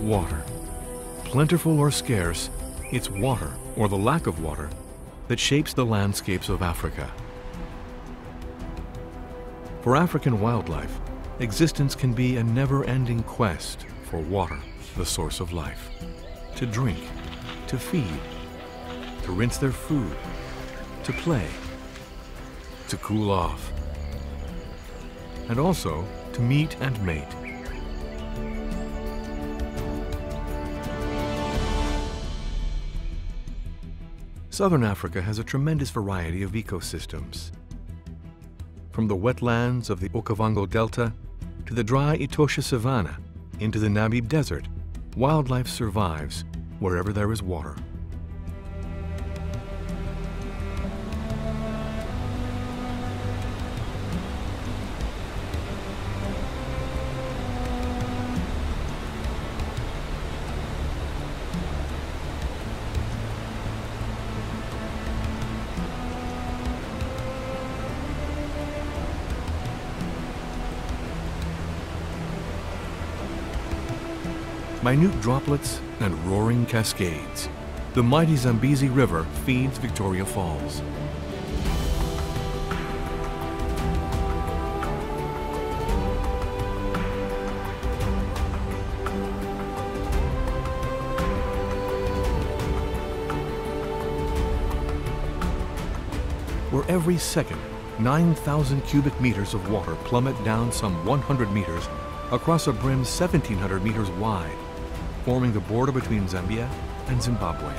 Water. Plentiful or scarce, it's water, or the lack of water, that shapes the landscapes of Africa. For African wildlife, existence can be a never-ending quest for water, the source of life. To drink, to feed, to rinse their food, to play, to cool off, and also to meet and mate. Southern Africa has a tremendous variety of ecosystems. From the wetlands of the Okavango Delta to the dry Etosha Savanna into the Namib Desert, wildlife survives wherever there is water. Minute droplets and roaring cascades. The mighty Zambezi River feeds Victoria Falls. Where every second, 9,000 cubic meters of water plummet down some 100 meters across a brim 1,700 meters wide, forming the border between Zambia and Zimbabwe.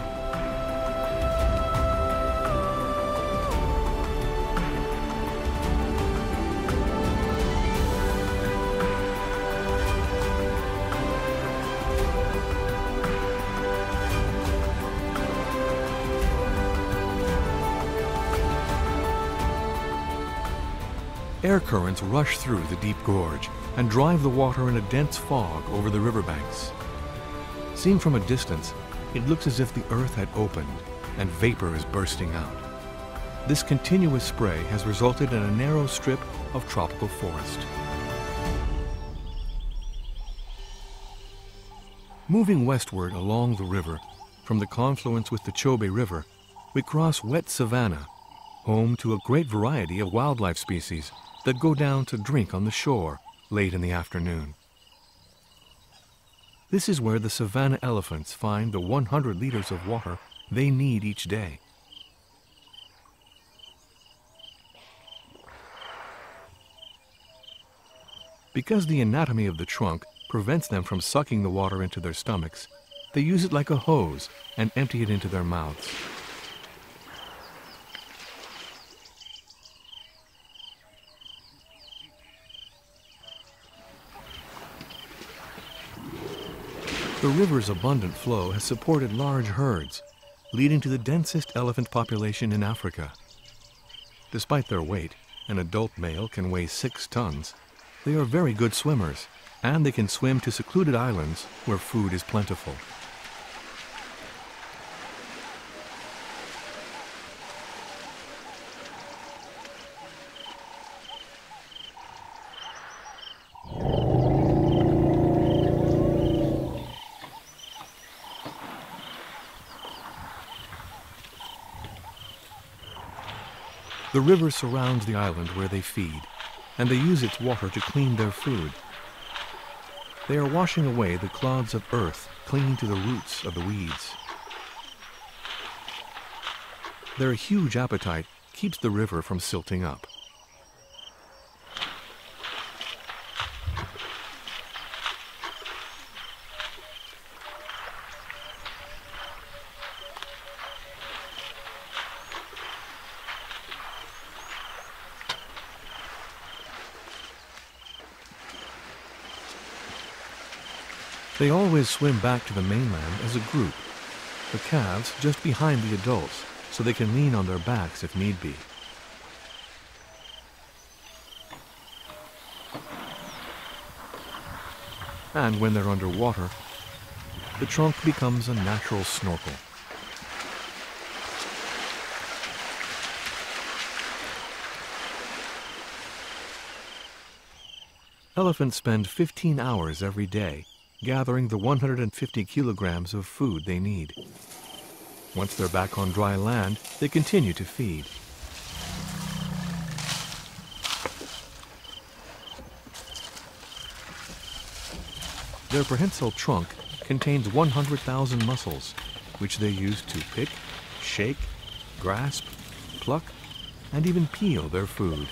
Air currents rush through the deep gorge and drive the water in a dense fog over the riverbanks. Seen from a distance, it looks as if the earth had opened and vapor is bursting out. This continuous spray has resulted in a narrow strip of tropical forest. Moving westward along the river, from the confluence with the Chobe River, we cross wet savanna, home to a great variety of wildlife species that go down to drink on the shore late in the afternoon. This is where the savanna elephants find the 100 liters of water they need each day. Because the anatomy of the trunk prevents them from sucking the water into their stomachs, they use it like a hose and empty it into their mouths. The river's abundant flow has supported large herds, leading to the densest elephant population in Africa. Despite their weight, an adult male can weigh 6 tons. They are very good swimmers, and they can swim to secluded islands where food is plentiful. The river surrounds the island where they feed, and they use its water to clean their food. They are washing away the clods of earth clinging to the roots of the weeds. Their huge appetite keeps the river from silting up. They always swim back to the mainland as a group, the calves just behind the adults, so they can lean on their backs if need be. And when they're underwater, the trunk becomes a natural snorkel. Elephants spend 15 hours every day gathering the 150 kilograms of food they need. Once they're back on dry land, they continue to feed. Their prehensile trunk contains 100,000 muscles, which they use to pick, shake, grasp, pluck, and even peel their food.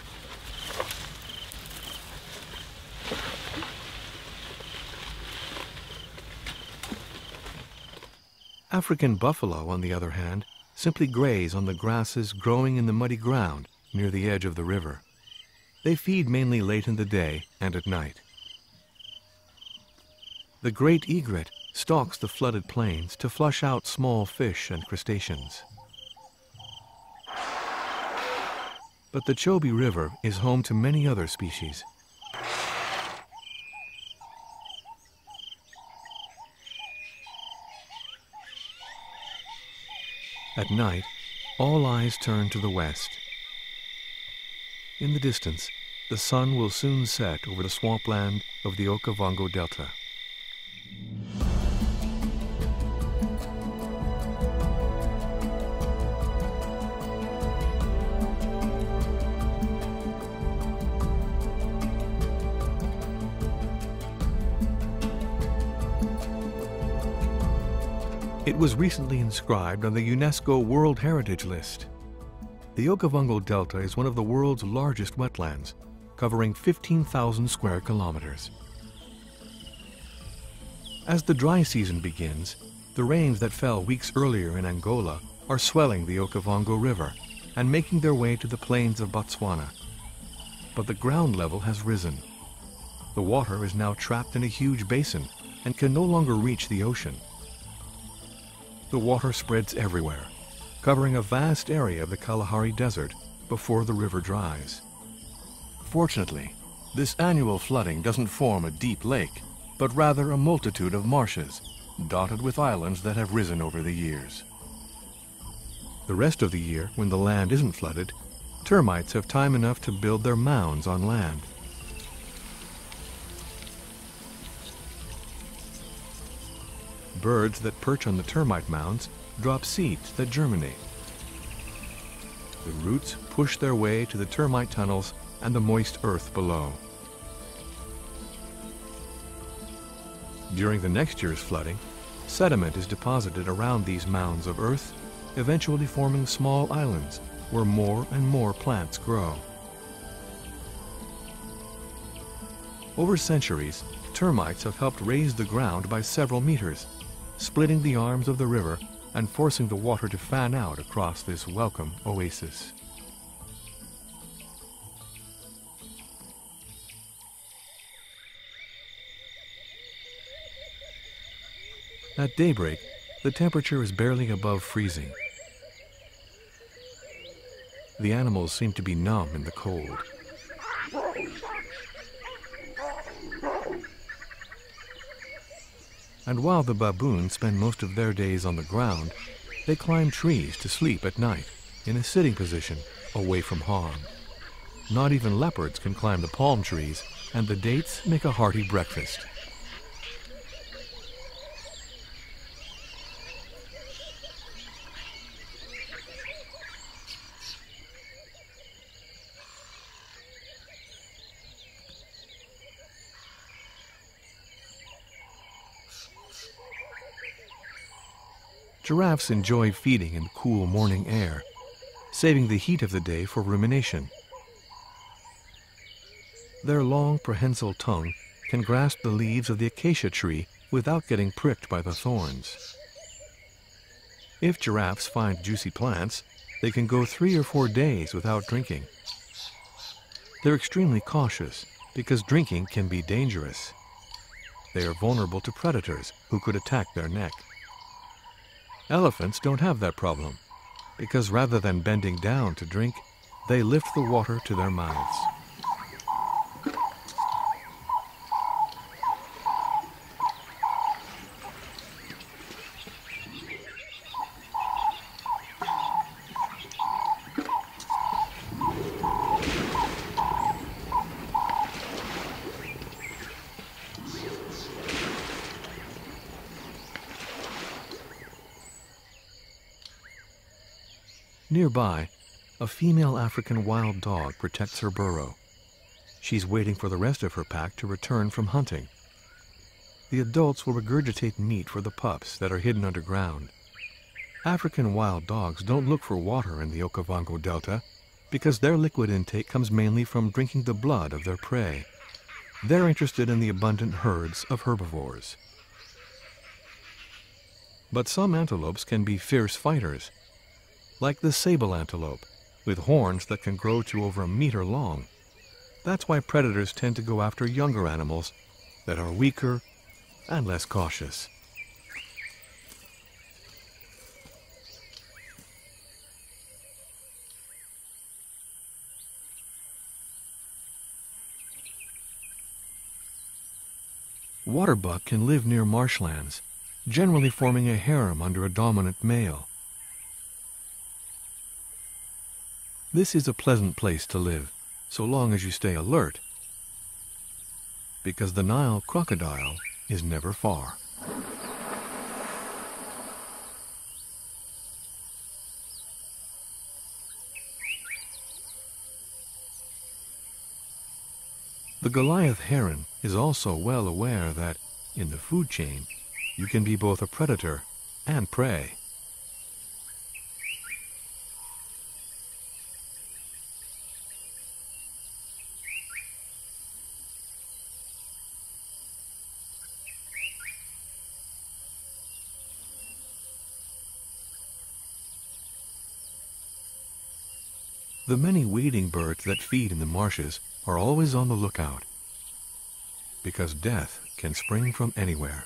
African buffalo, on the other hand, simply graze on the grasses growing in the muddy ground near the edge of the river. They feed mainly late in the day and at night. The great egret stalks the flooded plains to flush out small fish and crustaceans. But the Chobe River is home to many other species. At night, all eyes turn to the west. In the distance, the sun will soon set over the swampland of the Okavango Delta. It was recently inscribed on the UNESCO World Heritage List. The Okavango Delta is one of the world's largest wetlands, covering 15,000 square kilometers. As the dry season begins, the rains that fell weeks earlier in Angola are swelling the Okavango River and making their way to the plains of Botswana. But the ground level has risen. The water is now trapped in a huge basin and can no longer reach the ocean. The water spreads everywhere, covering a vast area of the Kalahari Desert before the river dries. Fortunately, this annual flooding doesn't form a deep lake, but rather a multitude of marshes, dotted with islands that have risen over the years. The rest of the year, when the land isn't flooded, termites have time enough to build their mounds on land. Birds that perch on the termite mounds drop seeds that germinate. The roots push their way to the termite tunnels and the moist earth below. During the next year's flooding, sediment is deposited around these mounds of earth, eventually forming small islands where more and more plants grow. Over centuries, termites have helped raise the ground by several meters, splitting the arms of the river and forcing the water to fan out across this welcome oasis. At daybreak, the temperature is barely above freezing. The animals seem to be numb in the cold. And while the baboons spend most of their days on the ground, they climb trees to sleep at night in a sitting position away from harm. Not even leopards can climb the palm trees, and the dates make a hearty breakfast. Giraffes enjoy feeding in cool morning air, saving the heat of the day for rumination. Their long prehensile tongue can grasp the leaves of the acacia tree without getting pricked by the thorns. If giraffes find juicy plants, they can go 3 or 4 days without drinking. They're extremely cautious because drinking can be dangerous. They are vulnerable to predators who could attack their neck. Elephants don't have that problem, because rather than bending down to drink, they lift the water to their mouths. Nearby, a female African wild dog protects her burrow. She's waiting for the rest of her pack to return from hunting. The adults will regurgitate meat for the pups that are hidden underground. African wild dogs don't look for water in the Okavango Delta because their liquid intake comes mainly from drinking the blood of their prey. They're interested in the abundant herds of herbivores. But some antelopes can be fierce fighters, like the sable antelope, with horns that can grow to over a meter long. That's why predators tend to go after younger animals that are weaker and less cautious. Waterbuck can live near marshlands, generally forming a harem under a dominant male. This is a pleasant place to live, so long as you stay alert, because the Nile crocodile is never far. The Goliath heron is also well aware that, in the food chain, you can be both a predator and prey. The many wading birds that feed in the marshes are always on the lookout, because death can spring from anywhere.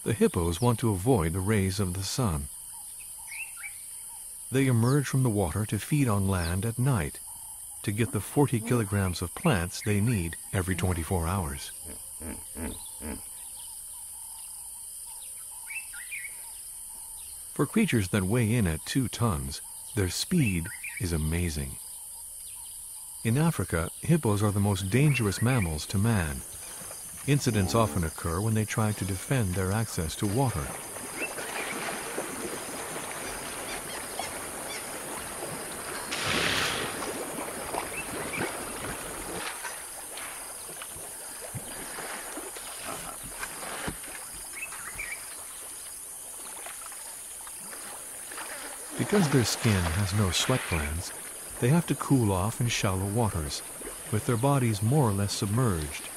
The hippos want to avoid the rays of the sun. They emerge from the water to feed on land at night to get the 40 kilograms of plants they need every 24 hours. For creatures that weigh in at 2 tons, their speed is amazing. In Africa, hippos are the most dangerous mammals to man. Incidents often occur when they try to defend their access to water. Because their skin has no sweat glands, they have to cool off in shallow waters, with their bodies more or less submerged.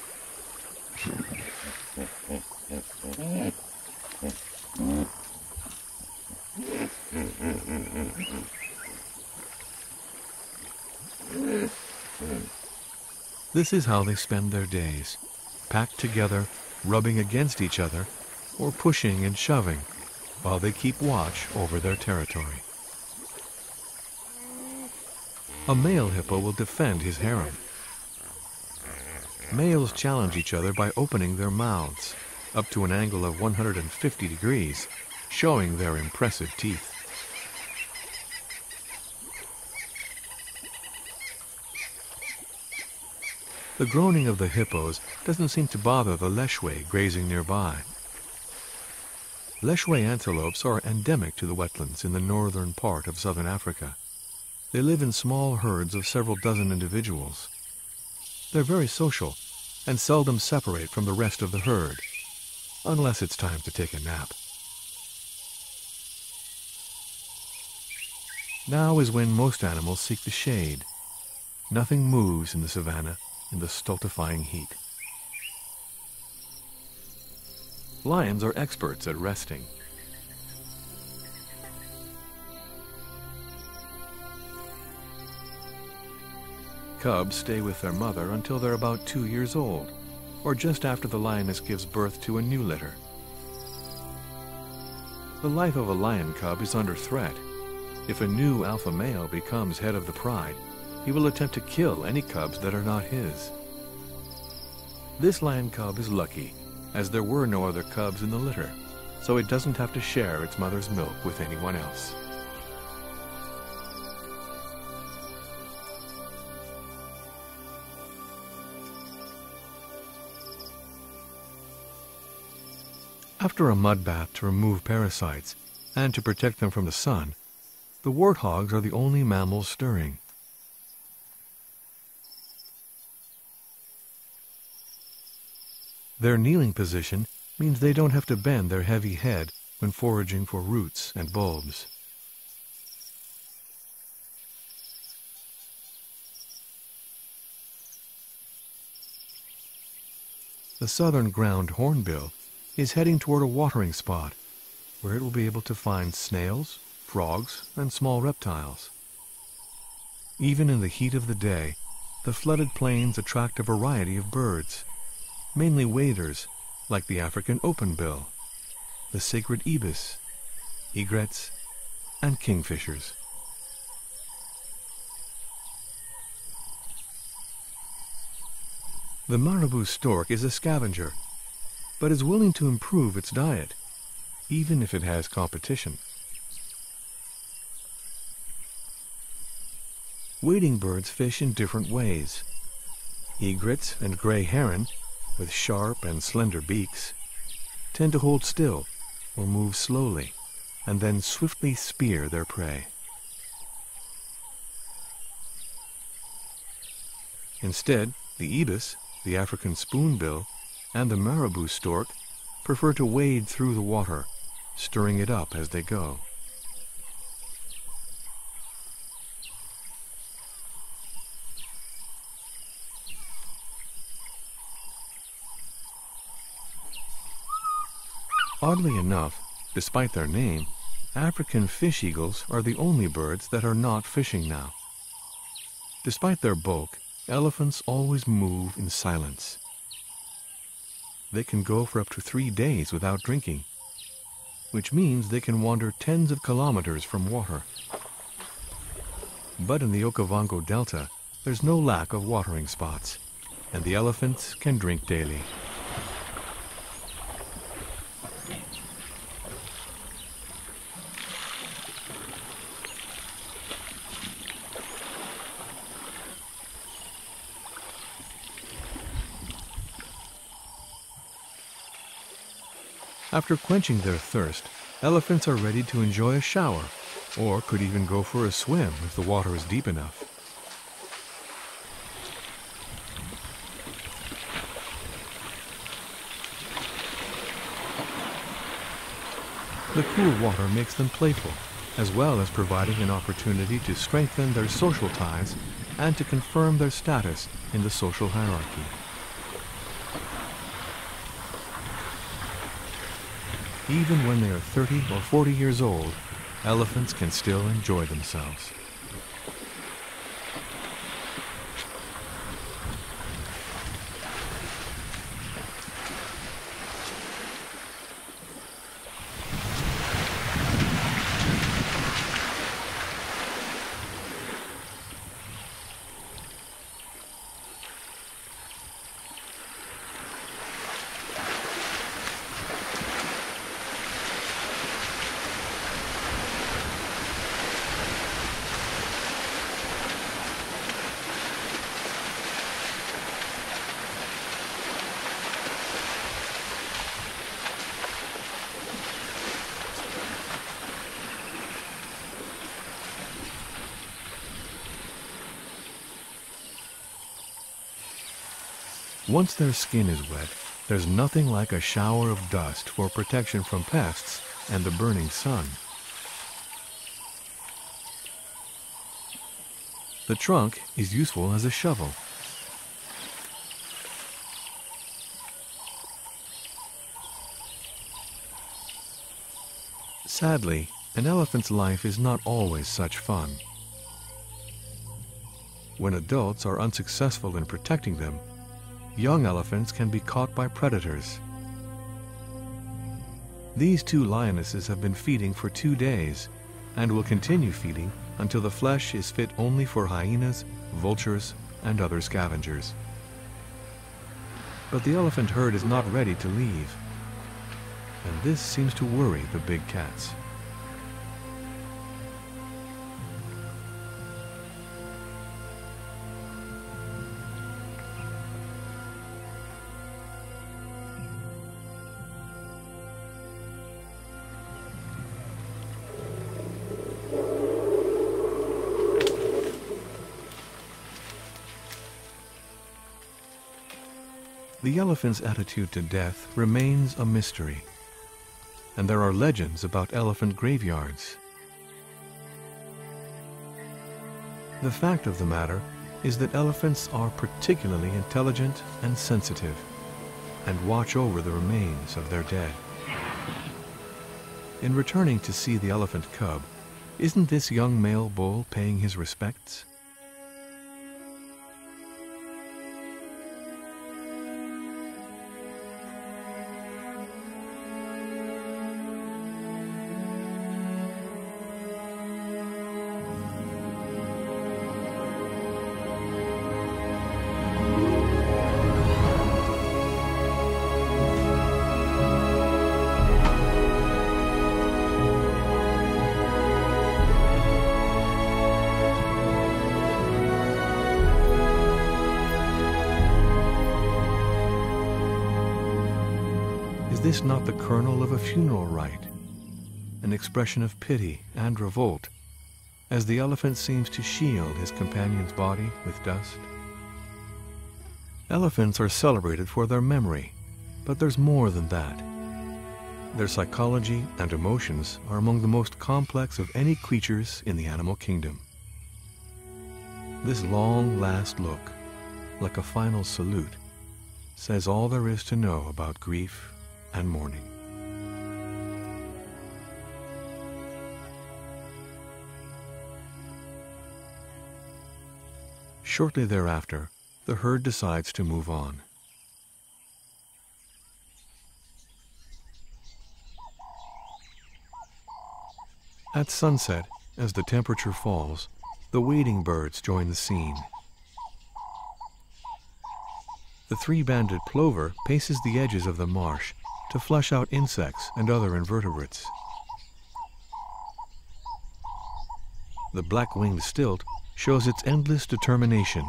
This is how they spend their days, packed together, rubbing against each other, or pushing and shoving, while they keep watch over their territory. A male hippo will defend his harem. Males challenge each other by opening their mouths, up to an angle of 150 degrees, showing their impressive teeth. The groaning of the hippos doesn't seem to bother the leshwe grazing nearby. Leshwe antelopes are endemic to the wetlands in the northern part of southern Africa. They live in small herds of several dozen individuals. They're very social and seldom separate from the rest of the herd, unless it's time to take a nap. Now is when most animals seek the shade. Nothing moves in the savanna in the stultifying heat. Lions are experts at resting. Cubs stay with their mother until they're about 2 years old, or just after the lioness gives birth to a new litter. The life of a lion cub is under threat. If a new alpha male becomes head of the pride, he will attempt to kill any cubs that are not his. This lion cub is lucky, as there were no other cubs in the litter, so it doesn't have to share its mother's milk with anyone else. After a mud bath to remove parasites, and to protect them from the sun, the warthogs are the only mammals stirring. Their kneeling position means they don't have to bend their heavy head when foraging for roots and bulbs. The southern ground hornbill is heading toward a watering spot where it will be able to find snails, frogs, and small reptiles. Even in the heat of the day, the flooded plains attract a variety of birds, mainly waders like the African openbill, the sacred ibis, egrets, and kingfishers. The marabou stork is a scavenger, but is willing to improve its diet, even if it has competition. Wading birds fish in different ways. Egrets and gray heron, with sharp and slender beaks, tend to hold still or move slowly and then swiftly spear their prey. Instead, the ibis, the African spoonbill, and the marabou stork prefer to wade through the water, stirring it up as they go. Oddly enough, despite their name, African fish eagles are the only birds that are not fishing now. Despite their bulk, elephants always move in silence. They can go for up to 3 days without drinking, which means they can wander tens of kilometers from water. But in the Okavango Delta, there's no lack of watering spots, and the elephants can drink daily. After quenching their thirst, elephants are ready to enjoy a shower, or could even go for a swim if the water is deep enough. The cool water makes them playful, as well as providing an opportunity to strengthen their social ties and to confirm their status in the social hierarchy. Even when they are 30 or 40 years old, elephants can still enjoy themselves. Once their skin is wet, there's nothing like a shower of dust for protection from pests and the burning sun. The trunk is useful as a shovel. Sadly, an elephant's life is not always such fun. When adults are unsuccessful in protecting them, young elephants can be caught by predators. These 2 lionesses have been feeding for 2 days and will continue feeding until the flesh is fit only for hyenas, vultures, and other scavengers. But the elephant herd is not ready to leave, and this seems to worry the big cats. The elephant's attitude to death remains a mystery, and there are legends about elephant graveyards. The fact of the matter is that elephants are particularly intelligent and sensitive, and watch over the remains of their dead. In returning to see the elephant cub, isn't this young male bull paying his respects? Is this not the kernel of a funeral rite, an expression of pity and revolt, as the elephant seems to shield his companion's body with dust? Elephants are celebrated for their memory, but there's more than that. Their psychology and emotions are among the most complex of any creatures in the animal kingdom. This long last look, like a final salute, says all there is to know about grief and mourning. Shortly thereafter, the herd decides to move on. At sunset, as the temperature falls, the wading birds join the scene. The three-banded plover paces the edges of the marsh to flush out insects and other invertebrates. The black-winged stilt shows its endless determination,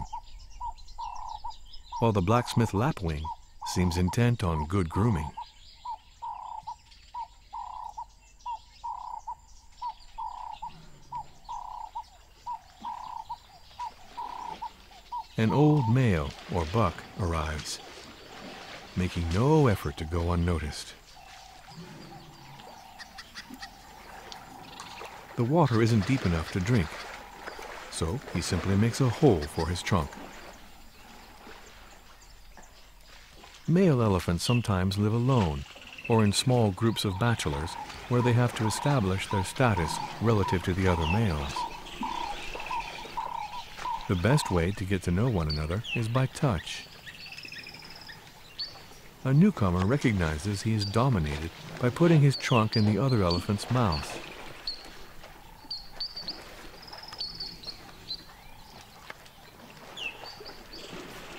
while the blacksmith lapwing seems intent on good grooming. An old male or buck arrives, making no effort to go unnoticed. The water isn't deep enough to drink, so he simply makes a hole for his trunk. Male elephants sometimes live alone or in small groups of bachelors where they have to establish their status relative to the other males. The best way to get to know one another is by touch. A newcomer recognizes he is dominated by putting his trunk in the other elephant's mouth.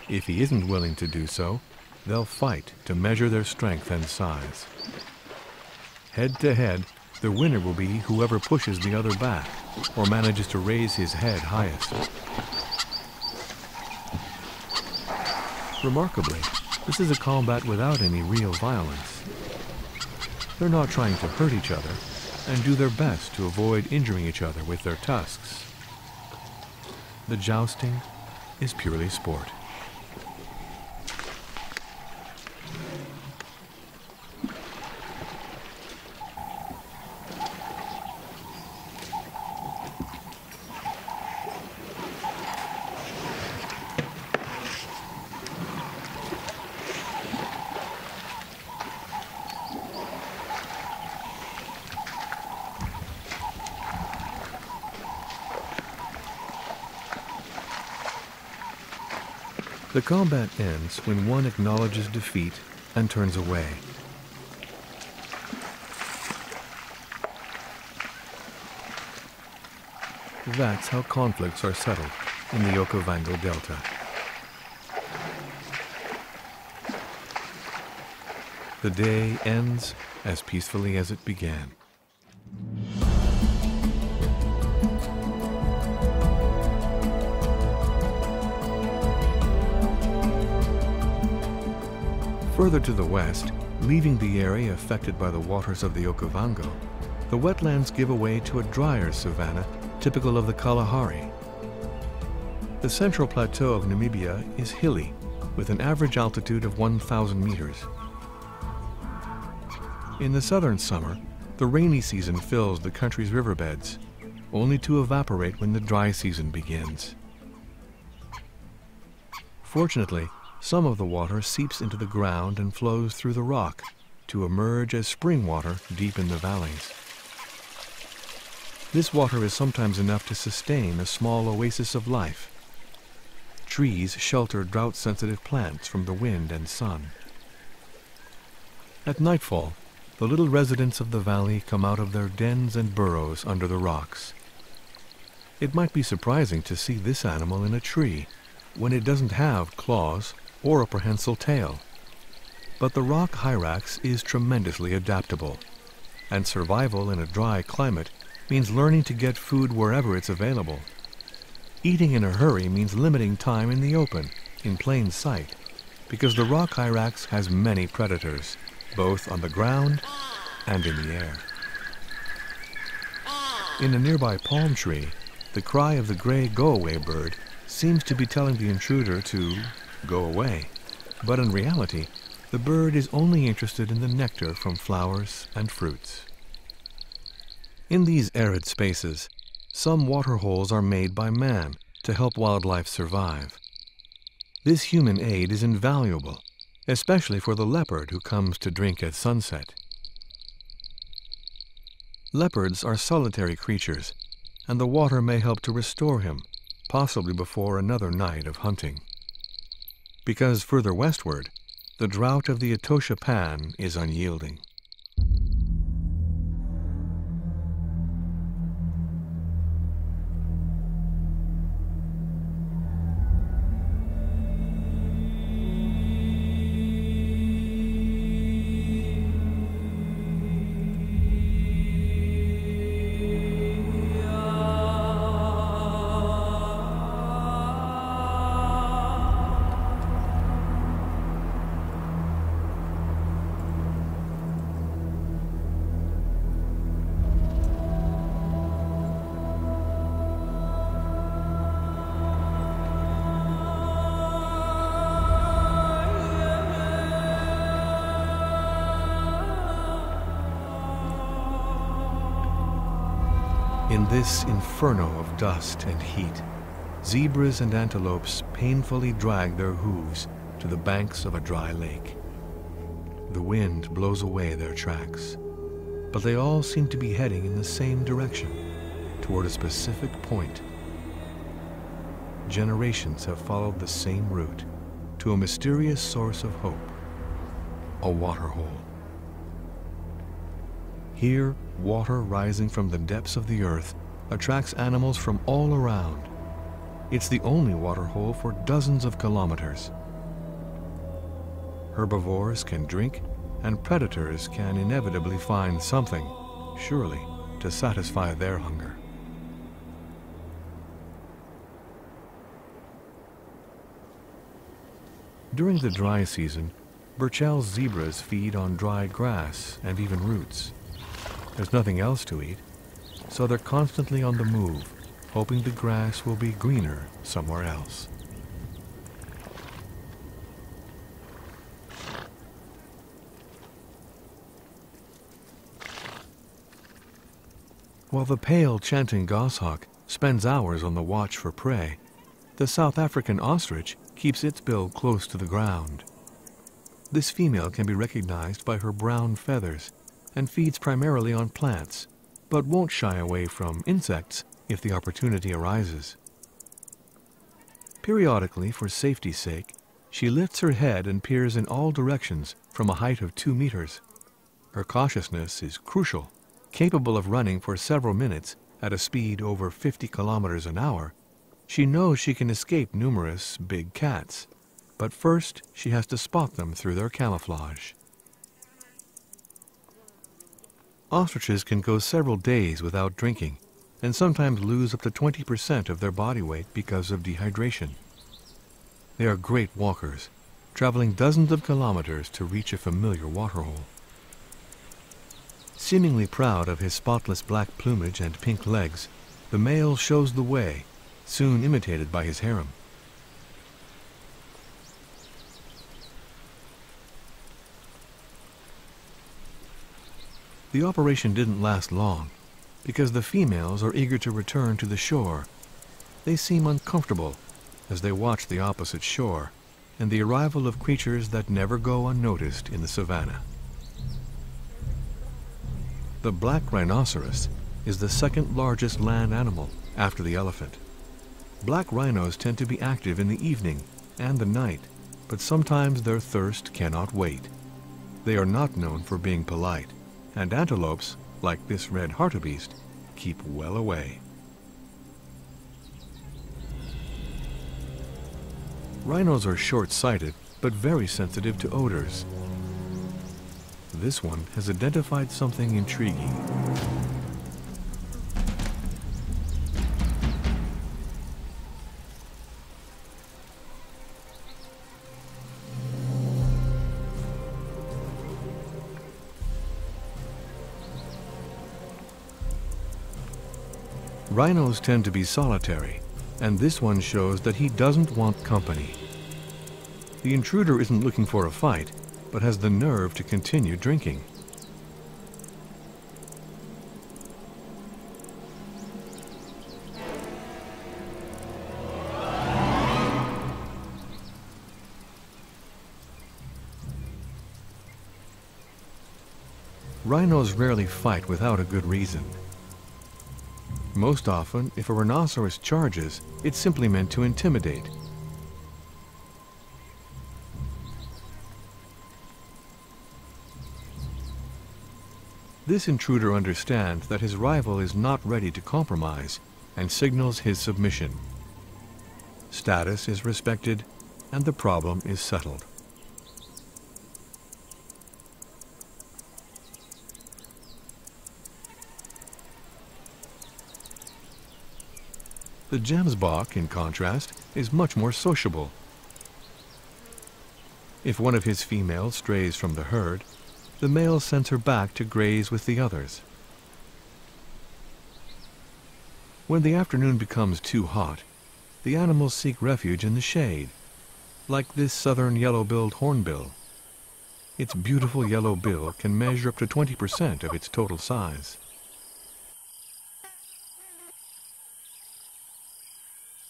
If he isn't willing to do so, they'll fight to measure their strength and size. Head to head, the winner will be whoever pushes the other back or manages to raise his head highest. Remarkably, this is a combat without any real violence. They're not trying to hurt each other and do their best to avoid injuring each other with their tusks. The jousting is purely sport. The combat ends when one acknowledges defeat and turns away. That's how conflicts are settled in the Okavango Delta. The day ends as peacefully as it began. Further to the west, leaving the area affected by the waters of the Okavango, the wetlands give way to a drier savanna typical of the Kalahari. The central plateau of Namibia is hilly, with an average altitude of 1,000 meters. In the southern summer, the rainy season fills the country's riverbeds, only to evaporate when the dry season begins. Fortunately, some of the water seeps into the ground and flows through the rock to emerge as spring water deep in the valleys. This water is sometimes enough to sustain a small oasis of life. Trees shelter drought-sensitive plants from the wind and sun. At nightfall, the little residents of the valley come out of their dens and burrows under the rocks. It might be surprising to see this animal in a tree when it doesn't have claws or a prehensile tail. But the rock hyrax is tremendously adaptable, and survival in a dry climate means learning to get food wherever it's available. Eating in a hurry means limiting time in the open, in plain sight, because the rock hyrax has many predators, both on the ground and in the air. In a nearby palm tree, the cry of the gray go-away bird seems to be telling the intruder to go away, but in reality, the bird is only interested in the nectar from flowers and fruits. In these arid spaces, some water holes are made by man to help wildlife survive. This human aid is invaluable, especially for the leopard who comes to drink at sunset. Leopards are solitary creatures, and the water may help to restore him, possibly before another night of hunting. Because further westward, the drought of the Etosha Pan is unyielding. In this inferno of dust and heat, zebras and antelopes painfully drag their hooves to the banks of a dry lake. The wind blows away their tracks, but they all seem to be heading in the same direction, toward a specific point. Generations have followed the same route to a mysterious source of hope, a waterhole. Here, water rising from the depths of the earth attracts animals from all around. It's the only waterhole for dozens of kilometers. Herbivores can drink, and predators can inevitably find something, surely, to satisfy their hunger. During the dry season, Burchell's zebras feed on dry grass and even roots. There's nothing else to eat, so they're constantly on the move, hoping the grass will be greener somewhere else. While the pale chanting goshawk spends hours on the watch for prey, the South African ostrich keeps its bill close to the ground. This female can be recognized by her brown feathers and feeds primarily on plants, but won't shy away from insects if the opportunity arises. Periodically, for safety's sake, she lifts her head and peers in all directions from a height of 2 meters. Her cautiousness is crucial. Capable of running for several minutes at a speed over 50 kilometers an hour, she knows she can escape numerous big cats, but first she has to spot them through their camouflage. Ostriches can go several days without drinking, and sometimes lose up to 20% of their body weight because of dehydration. They are great walkers, traveling dozens of kilometers to reach a familiar waterhole. Seemingly proud of his spotless black plumage and pink legs, the male shows the way, soon imitated by his harem. The operation didn't last long, because the females are eager to return to the shore. They seem uncomfortable as they watch the opposite shore and the arrival of creatures that never go unnoticed in the savannah. The black rhinoceros is the second largest land animal after the elephant. Black rhinos tend to be active in the evening and the night, but sometimes their thirst cannot wait. They are not known for being polite, and antelopes, like this red hartebeest, keep well away. Rhinos are short-sighted, but very sensitive to odors. This one has identified something intriguing. Rhinos tend to be solitary, and this one shows that he doesn't want company. The intruder isn't looking for a fight, but has the nerve to continue drinking. Rhinos rarely fight without a good reason. Most often, if a rhinoceros charges, it's simply meant to intimidate. This intruder understands that his rival is not ready to compromise and signals his submission. Status is respected and the problem is settled. The gemsbok, in contrast, is much more sociable. If one of his females strays from the herd, the male sends her back to graze with the others. When the afternoon becomes too hot, the animals seek refuge in the shade, like this southern yellow-billed hornbill. Its beautiful yellow bill can measure up to 20% of its total size.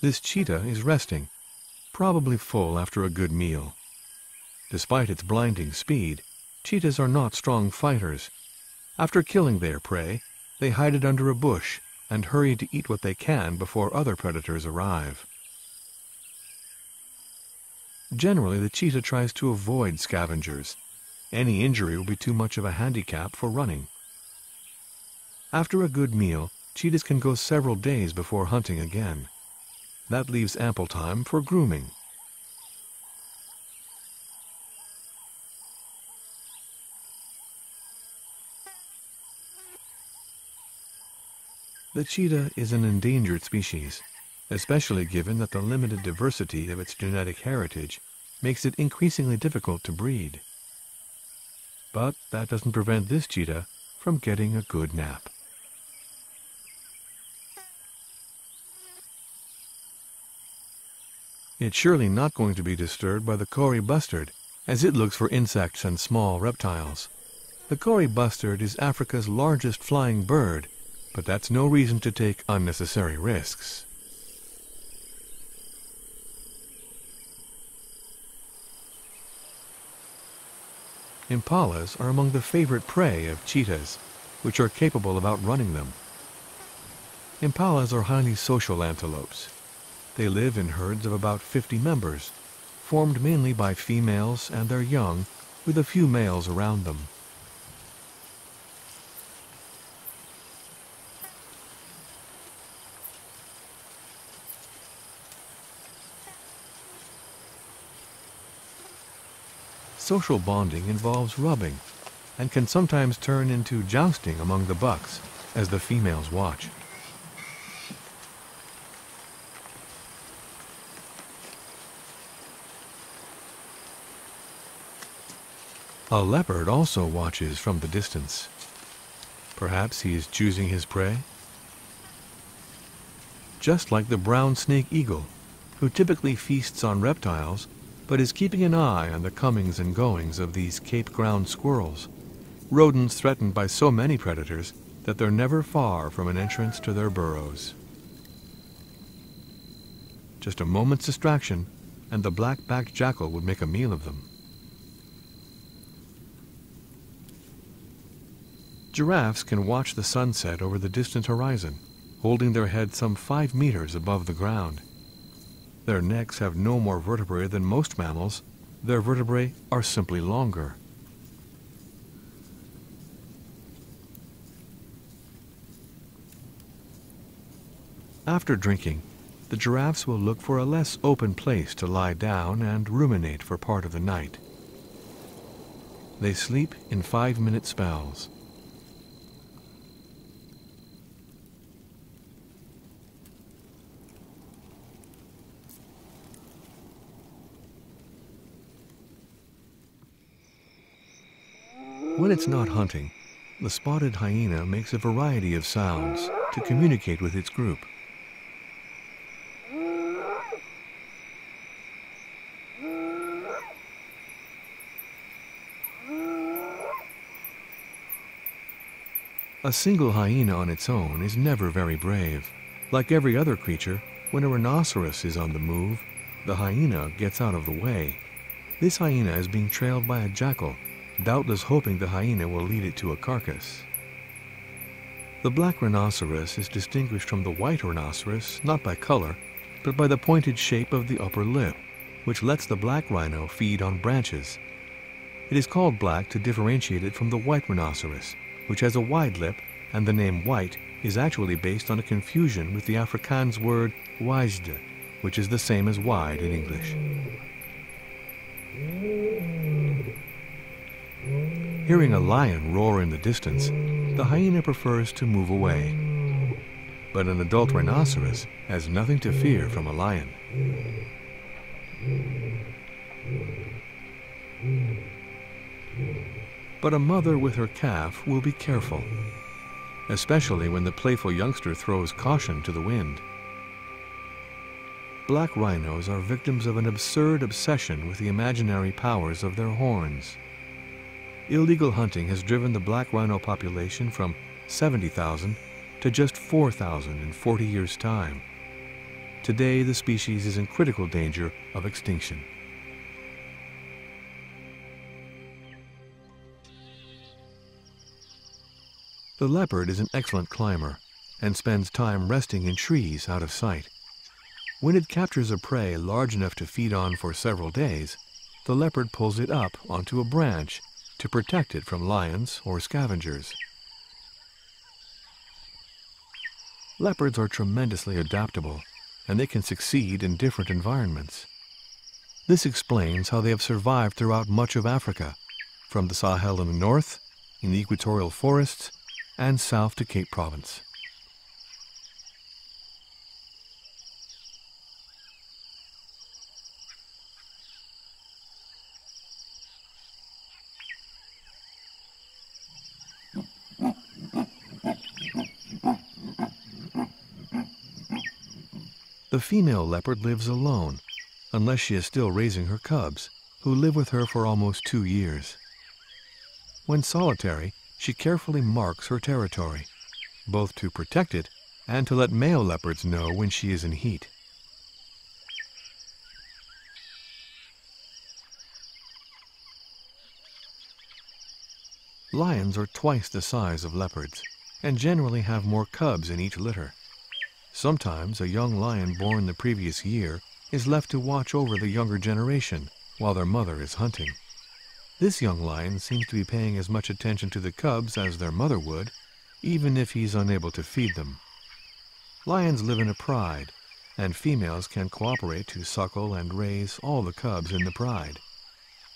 This cheetah is resting, probably full after a good meal. Despite its blinding speed, cheetahs are not strong fighters. After killing their prey, they hide it under a bush and hurry to eat what they can before other predators arrive. Generally, the cheetah tries to avoid scavengers. Any injury will be too much of a handicap for running. After a good meal, cheetahs can go several days before hunting again. That leaves ample time for grooming. The cheetah is an endangered species, especially given that the limited diversity of its genetic heritage makes it increasingly difficult to breed. But that doesn't prevent this cheetah from getting a good nap. It's surely not going to be disturbed by the Kori bustard, as it looks for insects and small reptiles. The Kori bustard is Africa's largest flying bird, but that's no reason to take unnecessary risks. Impalas are among the favorite prey of cheetahs, which are capable of outrunning them. Impalas are highly social antelopes. They live in herds of about 50 members, formed mainly by females and their young, with a few males around them. Social bonding involves rubbing, and can sometimes turn into jousting among the bucks as the females watch. A leopard also watches from the distance. Perhaps he is choosing his prey? Just like the brown snake eagle, who typically feasts on reptiles, but is keeping an eye on the comings and goings of these Cape ground squirrels. rodents threatened by so many predators that they're never far from an entrance to their burrows. Just a moment's distraction, and the black-backed jackal would make a meal of them. Giraffes can watch the sunset over the distant horizon, holding their heads some 5 meters above the ground. Their necks have no more vertebrae than most mammals. Their vertebrae are simply longer. After drinking, the giraffes will look for a less open place to lie down and ruminate for part of the night. They sleep in 5-minute spells. When it's not hunting, the spotted hyena makes a variety of sounds to communicate with its group. A single hyena on its own is never very brave. Like every other creature, when a rhinoceros is on the move, the hyena gets out of the way. This hyena is being trailed by a jackal, doubtless hoping the hyena will lead it to a carcass. The black rhinoceros is distinguished from the white rhinoceros not by color, but by the pointed shape of the upper lip, which lets the black rhino feed on branches. It is called black to differentiate it from the white rhinoceros, which has a wide lip, and the name white is actually based on a confusion with the Afrikaans word wijde, which is the same as wide in English. Hearing a lion roar in the distance, the hyena prefers to move away. But an adult rhinoceros has nothing to fear from a lion. But a mother with her calf will be careful, especially when the playful youngster throws caution to the wind. Black rhinos are victims of an absurd obsession with the imaginary powers of their horns. Illegal hunting has driven the black rhino population from 70,000 to just 4,000 in 40 years' time. Today, the species is in critical danger of extinction. The leopard is an excellent climber and spends time resting in trees out of sight. When it captures a prey large enough to feed on for several days, the leopard pulls it up onto a branch to protect it from lions or scavengers. Leopards are tremendously adaptable, and they can succeed in different environments. This explains how they have survived throughout much of Africa, from the Sahel in the north, in the equatorial forests, and south to Cape Province. The female leopard lives alone, unless she is still raising her cubs, who live with her for almost 2 years. When solitary, she carefully marks her territory, both to protect it and to let male leopards know when she is in heat. Lions are twice the size of leopards, and generally have more cubs in each litter. Sometimes a young lion born the previous year is left to watch over the younger generation while their mother is hunting. This young lion seems to be paying as much attention to the cubs as their mother would, even if he's unable to feed them. Lions live in a pride, and females can cooperate to suckle and raise all the cubs in the pride.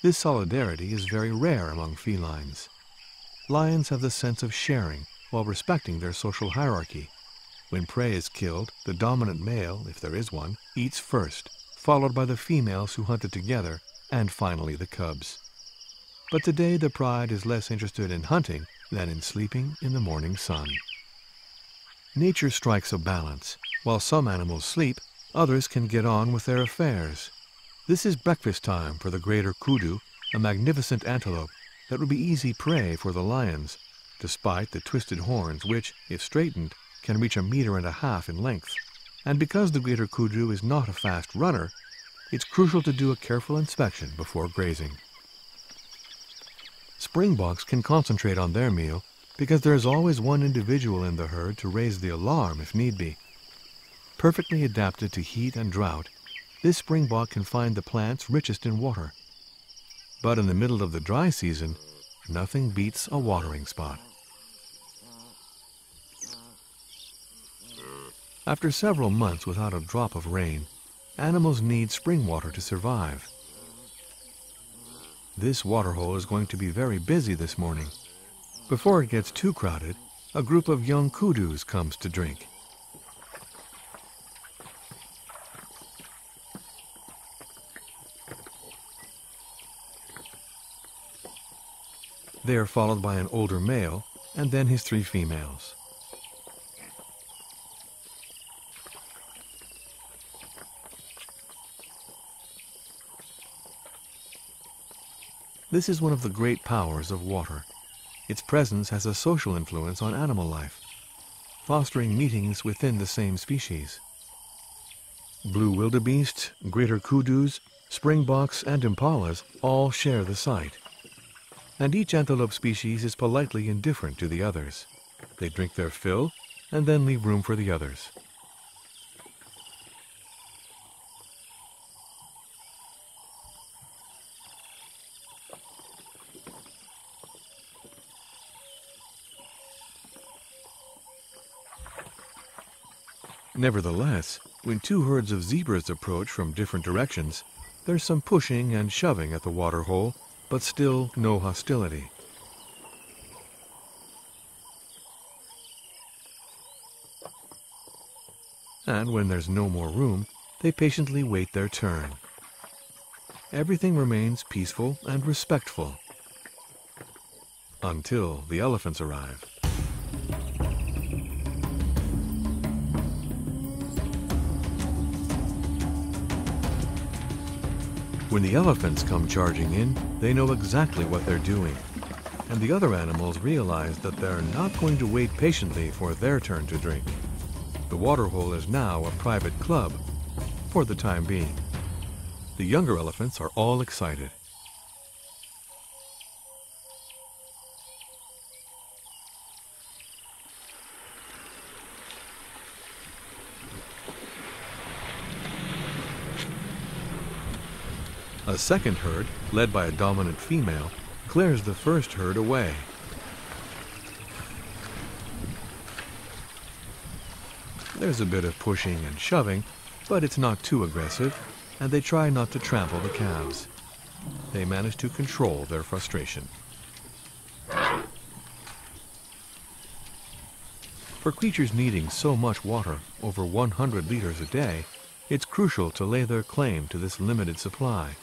This solidarity is very rare among felines. Lions have the sense of sharing while respecting their social hierarchy. When prey is killed, the dominant male, if there is one, eats first, followed by the females who hunted together, and finally the cubs. But today the pride is less interested in hunting than in sleeping in the morning sun. Nature strikes a balance. While some animals sleep, others can get on with their affairs. This is breakfast time for the greater kudu, a magnificent antelope that would be easy prey for the lions, despite the twisted horns which, if straightened, can reach 1.5 meters in length. And because the greater kudu is not a fast runner, it's crucial to do a careful inspection before grazing. Springboks can concentrate on their meal because there is always one individual in the herd to raise the alarm if need be. Perfectly adapted to heat and drought, this springbok can find the plants richest in water. But in the middle of the dry season, nothing beats a watering spot. After several months without a drop of rain, animals need spring water to survive. This waterhole is going to be very busy this morning. Before it gets too crowded, a group of young kudus comes to drink. They are followed by an older male and then his 3 females. This is one of the great powers of water. Its presence has a social influence on animal life, fostering meetings within the same species. Blue wildebeest, greater kudus, springboks, and impalas all share the site. And each antelope species is politely indifferent to the others. They drink their fill and then leave room for the others. Nevertheless, when 2 herds of zebras approach from different directions, there's some pushing and shoving at the water hole, but still no hostility. And when there's no more room, they patiently wait their turn. Everything remains peaceful and respectful until the elephants arrive. When the elephants come charging in, they know exactly what they're doing, and the other animals realize that they're not going to wait patiently for their turn to drink. The waterhole is now a private club, for the time being. The younger elephants are all excited. A second herd, led by a dominant female, clears the first herd away. There's a bit of pushing and shoving, but it's not too aggressive, and they try not to trample the calves. They manage to control their frustration. For creatures needing so much water, over 100 liters a day, it's crucial to lay their claim to this limited supply.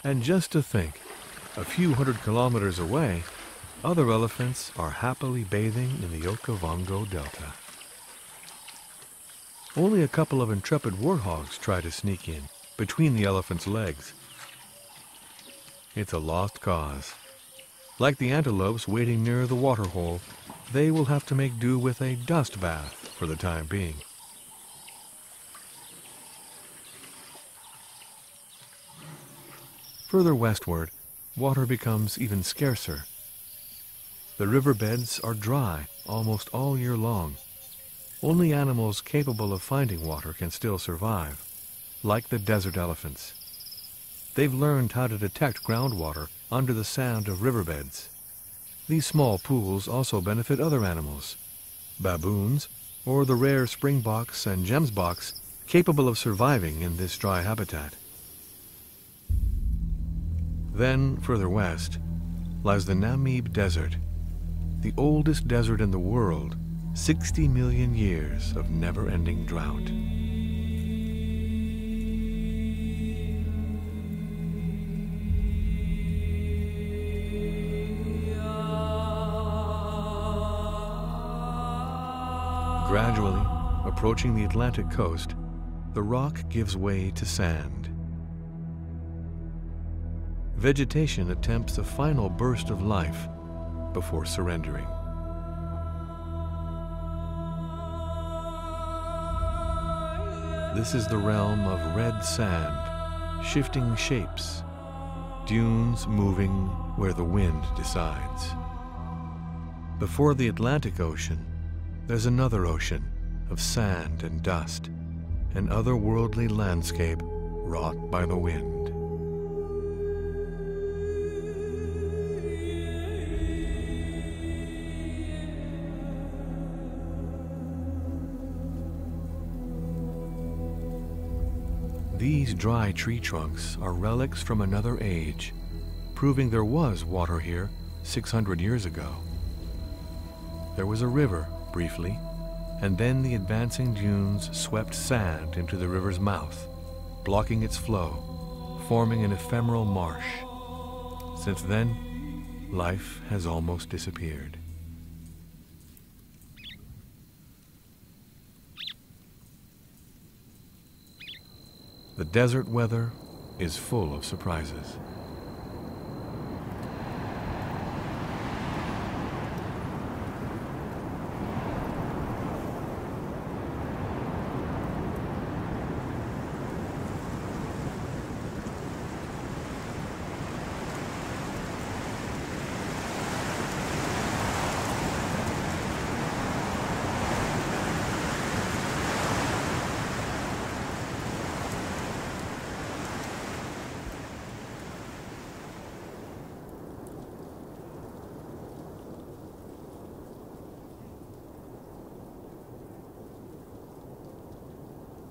And just to think, a few 100 kilometers away, other elephants are happily bathing in the Okavango Delta. Only a couple of intrepid warthogs try to sneak in, between the elephants' legs. It's a lost cause. Like the antelopes waiting near the waterhole, they will have to make do with a dust bath for the time being. Further westward, water becomes even scarcer. The riverbeds are dry almost all year long. Only animals capable of finding water can still survive, like the desert elephants. They've learned how to detect groundwater under the sand of riverbeds. These small pools also benefit other animals, baboons, or the rare springboks and gemsboks capable of surviving in this dry habitat. Then, further west, lies the Namib Desert, the oldest desert in the world, 60 million years of never-ending drought. Gradually, approaching the Atlantic coast, the rock gives way to sand. Vegetation attempts a final burst of life before surrendering. This is the realm of red sand, shifting shapes, dunes moving where the wind decides. Before the Atlantic Ocean, there's another ocean of sand and dust, an otherworldly landscape wrought by the wind. These dry tree trunks are relics from another age, proving there was water here 600 years ago. There was a river, briefly, and then the advancing dunes swept sand into the river's mouth, blocking its flow, forming an ephemeral marsh. Since then, life has almost disappeared. The desert weather is full of surprises.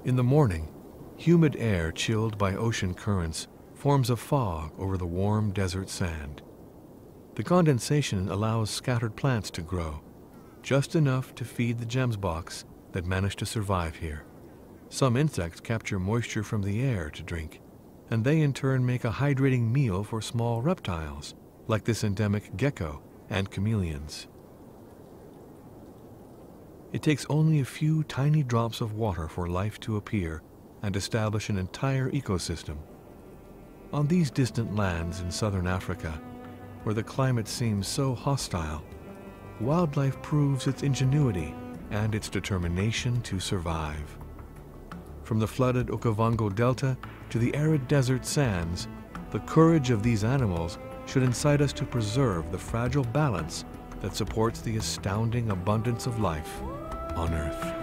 In the morning, humid air chilled by ocean currents forms a fog over the warm desert sand. The condensation allows scattered plants to grow, just enough to feed the gemsboks that manage to survive here. Some insects capture moisture from the air to drink, and they in turn make a hydrating meal for small reptiles, like this endemic gecko and chameleons. It takes only a few tiny drops of water for life to appear and establish an entire ecosystem. On these distant lands in southern Africa, where the climate seems so hostile, wildlife proves its ingenuity and its determination to survive. From the flooded Okavango Delta to the arid desert sands, the courage of these animals should incite us to preserve the fragile balance that supports the astounding abundance of life on Earth.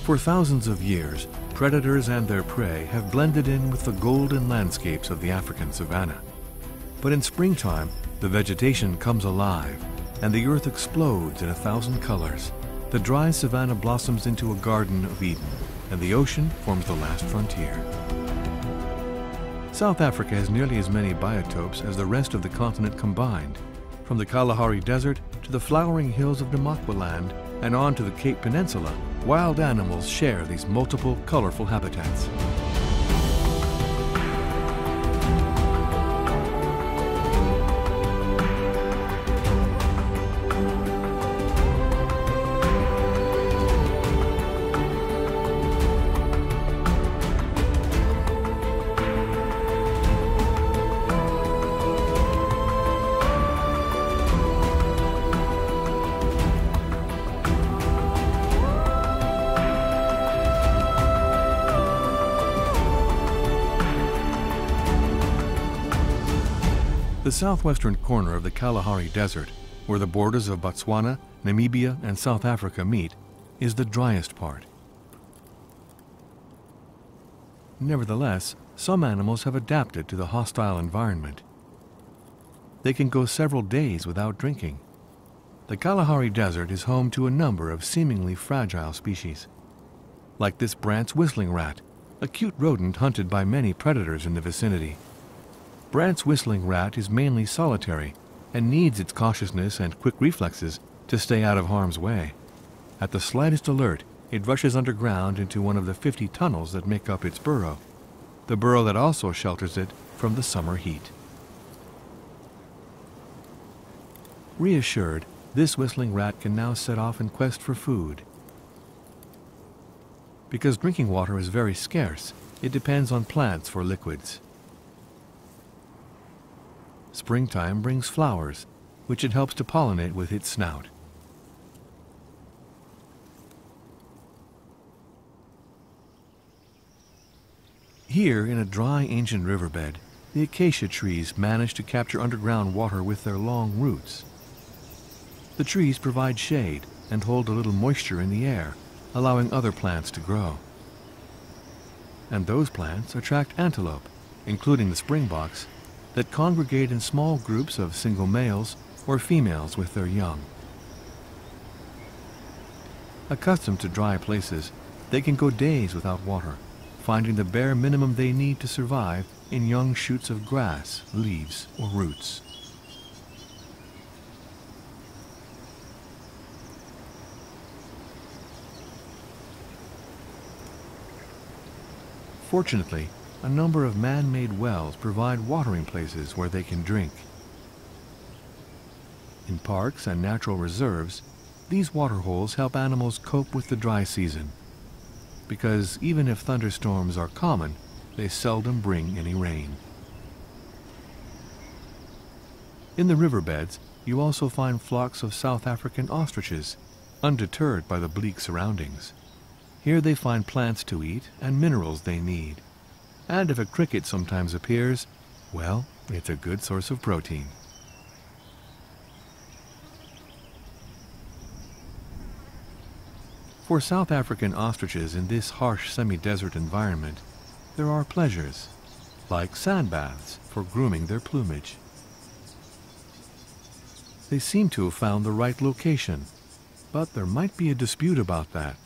For thousands of years, predators and their prey have blended in with the golden landscapes of the African savanna. But in springtime, the vegetation comes alive, and the earth explodes in 1,000 colors. The dry savanna blossoms into a Garden of Eden, and the ocean forms the last frontier. South Africa has nearly as many biotopes as the rest of the continent combined. From the Kalahari Desert to the flowering hills of Namakwaland and on to the Cape Peninsula, wild animals share these multiple, colorful habitats. The southwestern corner of the Kalahari Desert, where the borders of Botswana, Namibia, and South Africa meet, is the driest part. Nevertheless, some animals have adapted to the hostile environment. They can go several days without drinking. The Kalahari Desert is home to a number of seemingly fragile species, like this Brandt's whistling rat, a cute rodent hunted by many predators in the vicinity. Brandt's whistling rat is mainly solitary and needs its cautiousness and quick reflexes to stay out of harm's way. At the slightest alert, it rushes underground into one of the 50 tunnels that make up its burrow, the burrow that also shelters it from the summer heat. Reassured, this whistling rat can now set off in quest for food. Because drinking water is very scarce, it depends on plants for liquids. Springtime brings flowers, which it helps to pollinate with its snout. Here, in a dry ancient riverbed, the acacia trees manage to capture underground water with their long roots. The trees provide shade and hold a little moisture in the air, allowing other plants to grow. And those plants attract antelope, including the springboks, that congregate in small groups of single males or females with their young. Accustomed to dry places, they can go days without water, finding the bare minimum they need to survive in young shoots of grass, leaves, or roots. Fortunately, a number of man-made wells provide watering places where they can drink. In parks and natural reserves, these water holes help animals cope with the dry season, because even if thunderstorms are common, they seldom bring any rain. In the riverbeds, you also find flocks of South African ostriches, undeterred by the bleak surroundings. Here they find plants to eat and minerals they need. And if a cricket sometimes appears, well, it's a good source of protein. For South African ostriches in this harsh semi-desert environment, there are pleasures, like sand baths for grooming their plumage. They seem to have found the right location, but there might be a dispute about that.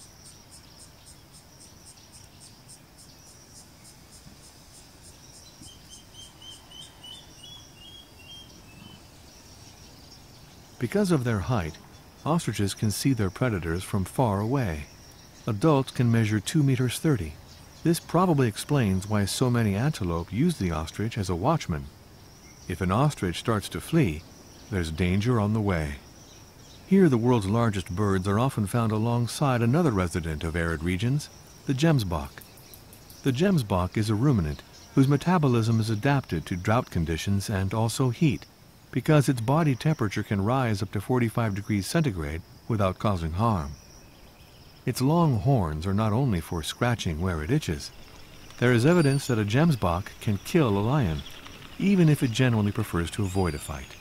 Because of their height, ostriches can see their predators from far away. Adults can measure 2 meters 30. This probably explains why so many antelope use the ostrich as a watchman. If an ostrich starts to flee, there's danger on the way. Here, the world's largest birds are often found alongside another resident of arid regions, the gemsbok. The gemsbok is a ruminant whose metabolism is adapted to drought conditions and also heat, because its body temperature can rise up to 45 degrees centigrade without causing harm. Its long horns are not only for scratching where it itches. There is evidence that a gemsbok can kill a lion, even if it generally prefers to avoid a fight.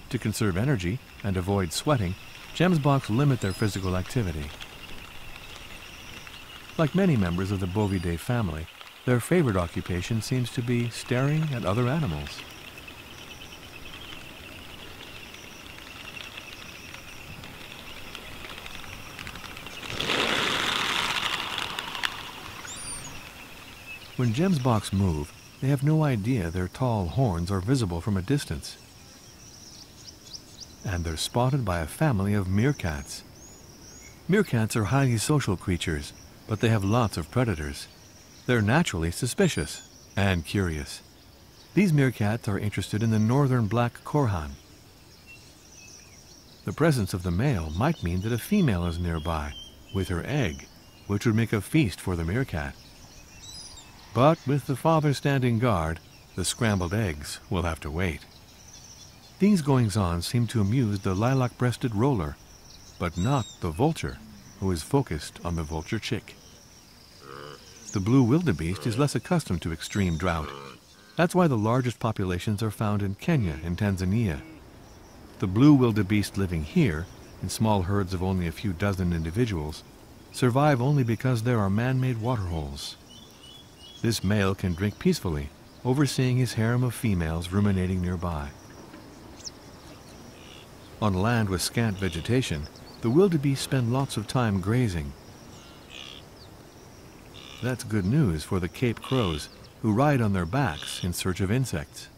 To conserve energy and avoid sweating, gemsboks limit their physical activity. Like many members of the Bovidae family, their favorite occupation seems to be staring at other animals. When gemsboks move, they have no idea their tall horns are visible from a distance. And they're spotted by a family of meerkats. Meerkats are highly social creatures, but they have lots of predators. They're naturally suspicious and curious. These meerkats are interested in the northern black korhaan. The presence of the male might mean that a female is nearby, with her egg, which would make a feast for the meerkat. But with the father standing guard, the scrambled eggs will have to wait. These goings-on seem to amuse the lilac-breasted roller, but not the vulture, who is focused on the vulture chick. The blue wildebeest is less accustomed to extreme drought. That's why the largest populations are found in Kenya and Tanzania. The blue wildebeest living here, in small herds of only a few dozen individuals, survive only because there are man-made waterholes. This male can drink peacefully, overseeing his harem of females ruminating nearby. On land with scant vegetation, the wildebeest spend lots of time grazing. That's good news for the Cape crows, who ride on their backs in search of insects.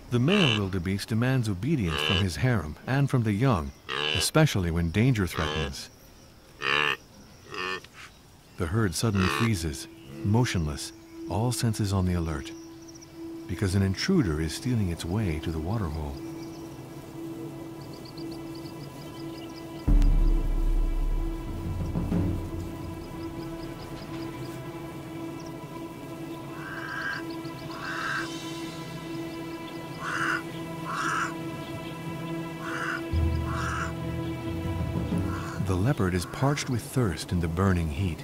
The male wildebeest demands obedience from his harem and from the young, especially when danger threatens. The herd suddenly freezes, motionless, all senses on the alert, because an intruder is stealing its way to the waterhole. The leopard is parched with thirst in the burning heat.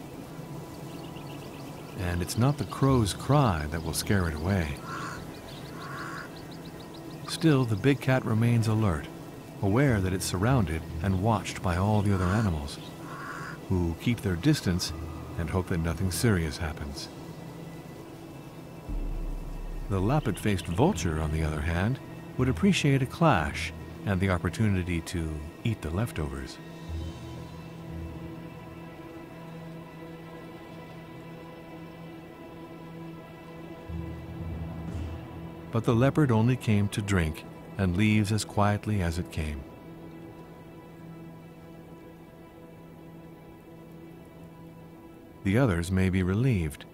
And it's not the crow's cry that will scare it away. Still, the big cat remains alert, aware that it's surrounded and watched by all the other animals, who keep their distance and hope that nothing serious happens. The lappet-faced vulture, on the other hand, would appreciate a clash and the opportunity to eat the leftovers. But the leopard only came to drink and leaves as quietly as it came. The others may be relieved,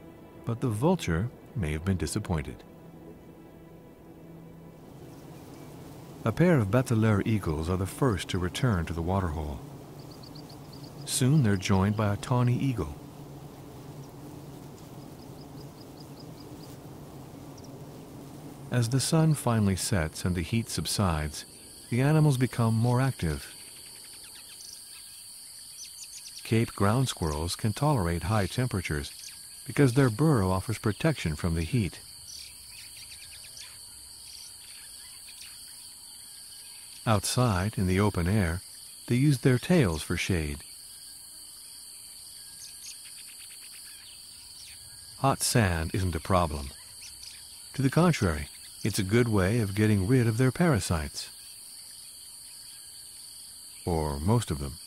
but the vulture may have been disappointed. A pair of bateleur eagles are the first to return to the waterhole. Soon they're joined by a tawny eagle. As the sun finally sets and the heat subsides, the animals become more active. Cape ground squirrels can tolerate high temperatures because their burrow offers protection from the heat. Outside, in the open air, they use their tails for shade. Hot sand isn't a problem. To the contrary, it's a good way of getting rid of their parasites. Or most of them.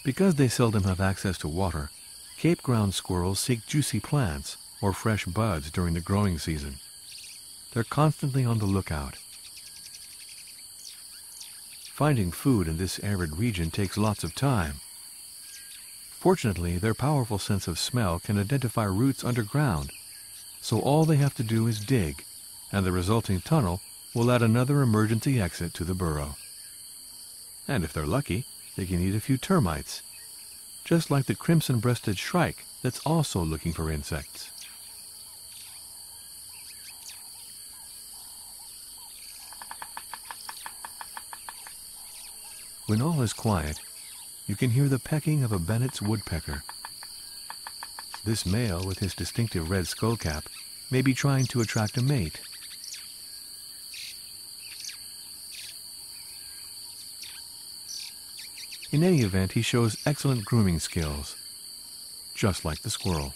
Because they seldom have access to water, Cape ground squirrels seek juicy plants or fresh buds during the growing season. They're constantly on the lookout. Finding food in this arid region takes lots of time. Fortunately, their powerful sense of smell can identify roots underground, so all they have to do is dig, and the resulting tunnel will add another emergency exit to the burrow. And if they're lucky, they can eat a few termites, just like the crimson-breasted shrike that's also looking for insects. When all is quiet, you can hear the pecking of a Bennett's woodpecker. This male, with his distinctive red skullcap, may be trying to attract a mate. In any event, he shows excellent grooming skills, just like the squirrel.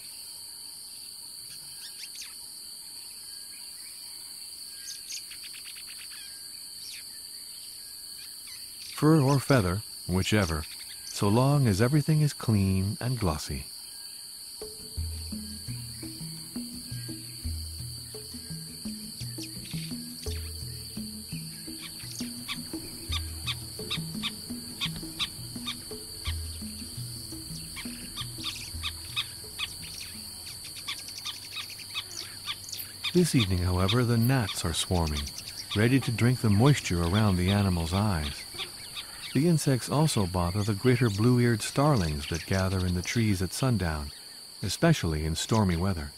Fur or feather, whichever, so long as everything is clean and glossy. This evening, however, the gnats are swarming, ready to drink the moisture around the animals' eyes. The insects also bother the greater blue-eared starlings that gather in the trees at sundown, especially in stormy weather.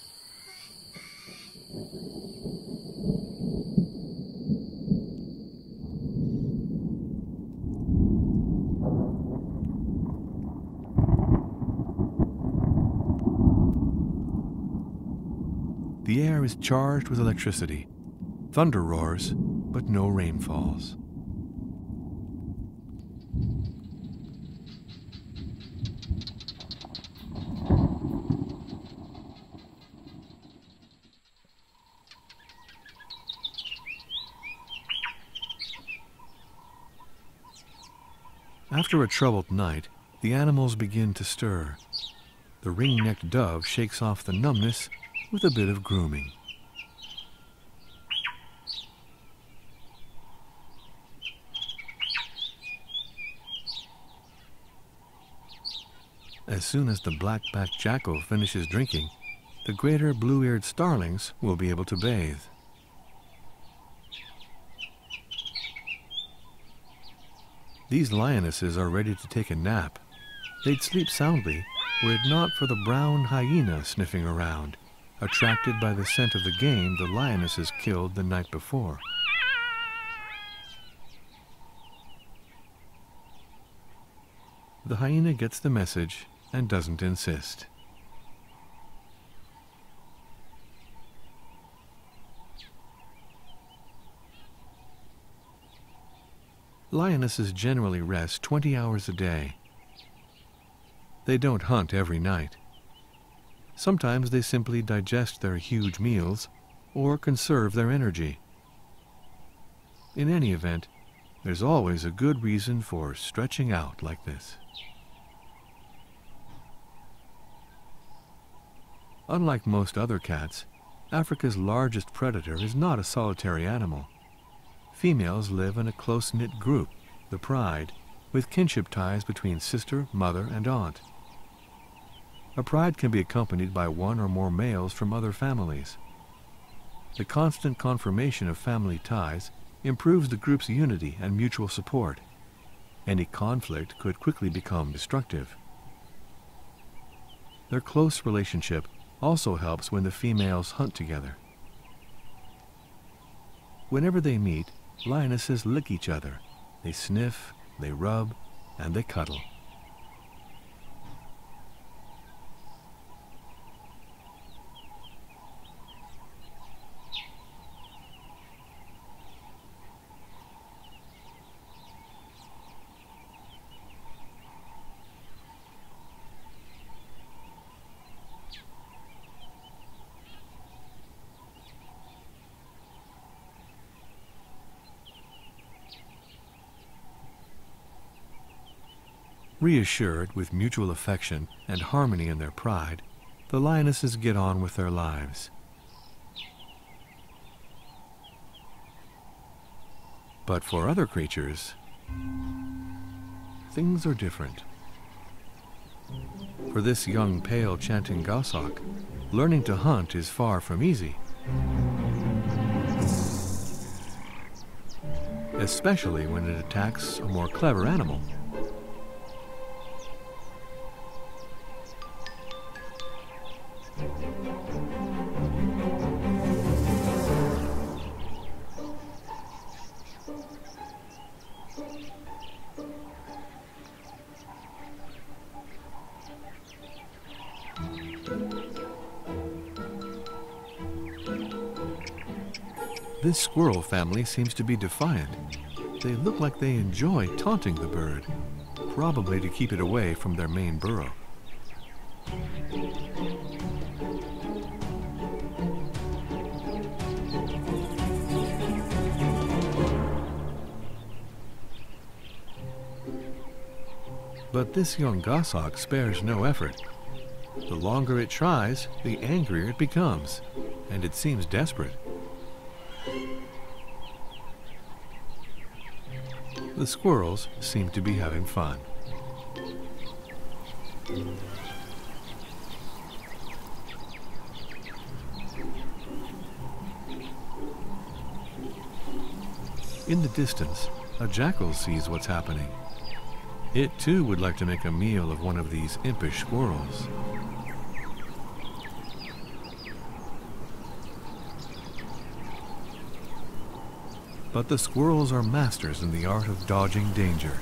air is charged with electricity. Thunder roars, but no rain falls. After a troubled night, the animals begin to stir. The ring-necked dove shakes off the numbness with a bit of grooming. As soon as the black-backed jackal finishes drinking, the greater blue-eared starlings will be able to bathe. These lionesses are ready to take a nap. They'd sleep soundly were it not for the brown hyena sniffing around, attracted by the scent of the game the lionesses killed the night before. The hyena gets the message and doesn't insist. Lionesses generally rest 20 hours a day. They don't hunt every night. Sometimes they simply digest their huge meals or conserve their energy. In any event, there's always a good reason for stretching out like this. Unlike most other cats, Africa's largest predator is not a solitary animal. Females live in a close-knit group, the pride, with kinship ties between sister, mother, and aunt. A pride can be accompanied by one or more males from other families. The constant confirmation of family ties improves the group's unity and mutual support. Any conflict could quickly become destructive. Their close relationship also helps when the females hunt together. Whenever they meet, lionesses lick each other. They sniff, they rub, and they cuddle. Reassured with mutual affection and harmony in their pride, the lionesses get on with their lives. But for other creatures, things are different. For this young pale chanting goshawk, learning to hunt is far from easy. Especially when it attacks a more clever animal. This squirrel family seems to be defiant. They look like they enjoy taunting the bird, probably to keep it away from their main burrow. But this young goshawk spares no effort. The longer it tries, the angrier it becomes, and it seems desperate. The squirrels seem to be having fun. In the distance, a jackal sees what's happening. It too would like to make a meal of one of these impish squirrels. But the squirrels are masters in the art of dodging danger.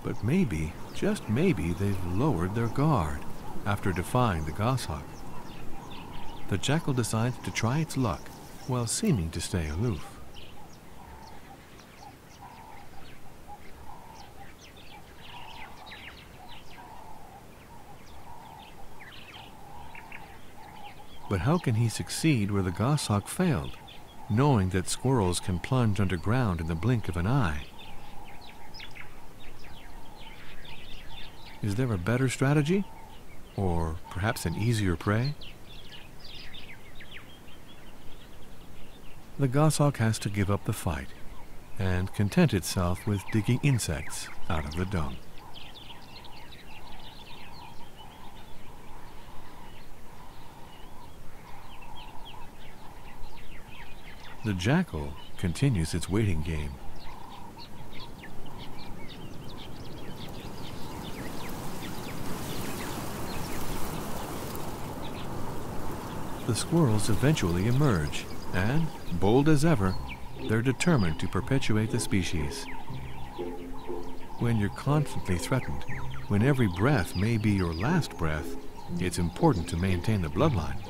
But maybe, just maybe, they've lowered their guard after defying the goshawk. the jackal decides to try its luck while seeming to stay aloof. But how can he succeed where the goshawk failed, knowing that squirrels can plunge underground in the blink of an eye? Is there a better strategy? Or perhaps an easier prey? The goshawk has to give up the fight and content itself with digging insects out of the dung. The jackal continues its waiting game. The squirrels eventually emerge, and, bold as ever, they're determined to perpetuate the species. When you're constantly threatened, when every breath may be your last breath, it's important to maintain the bloodline.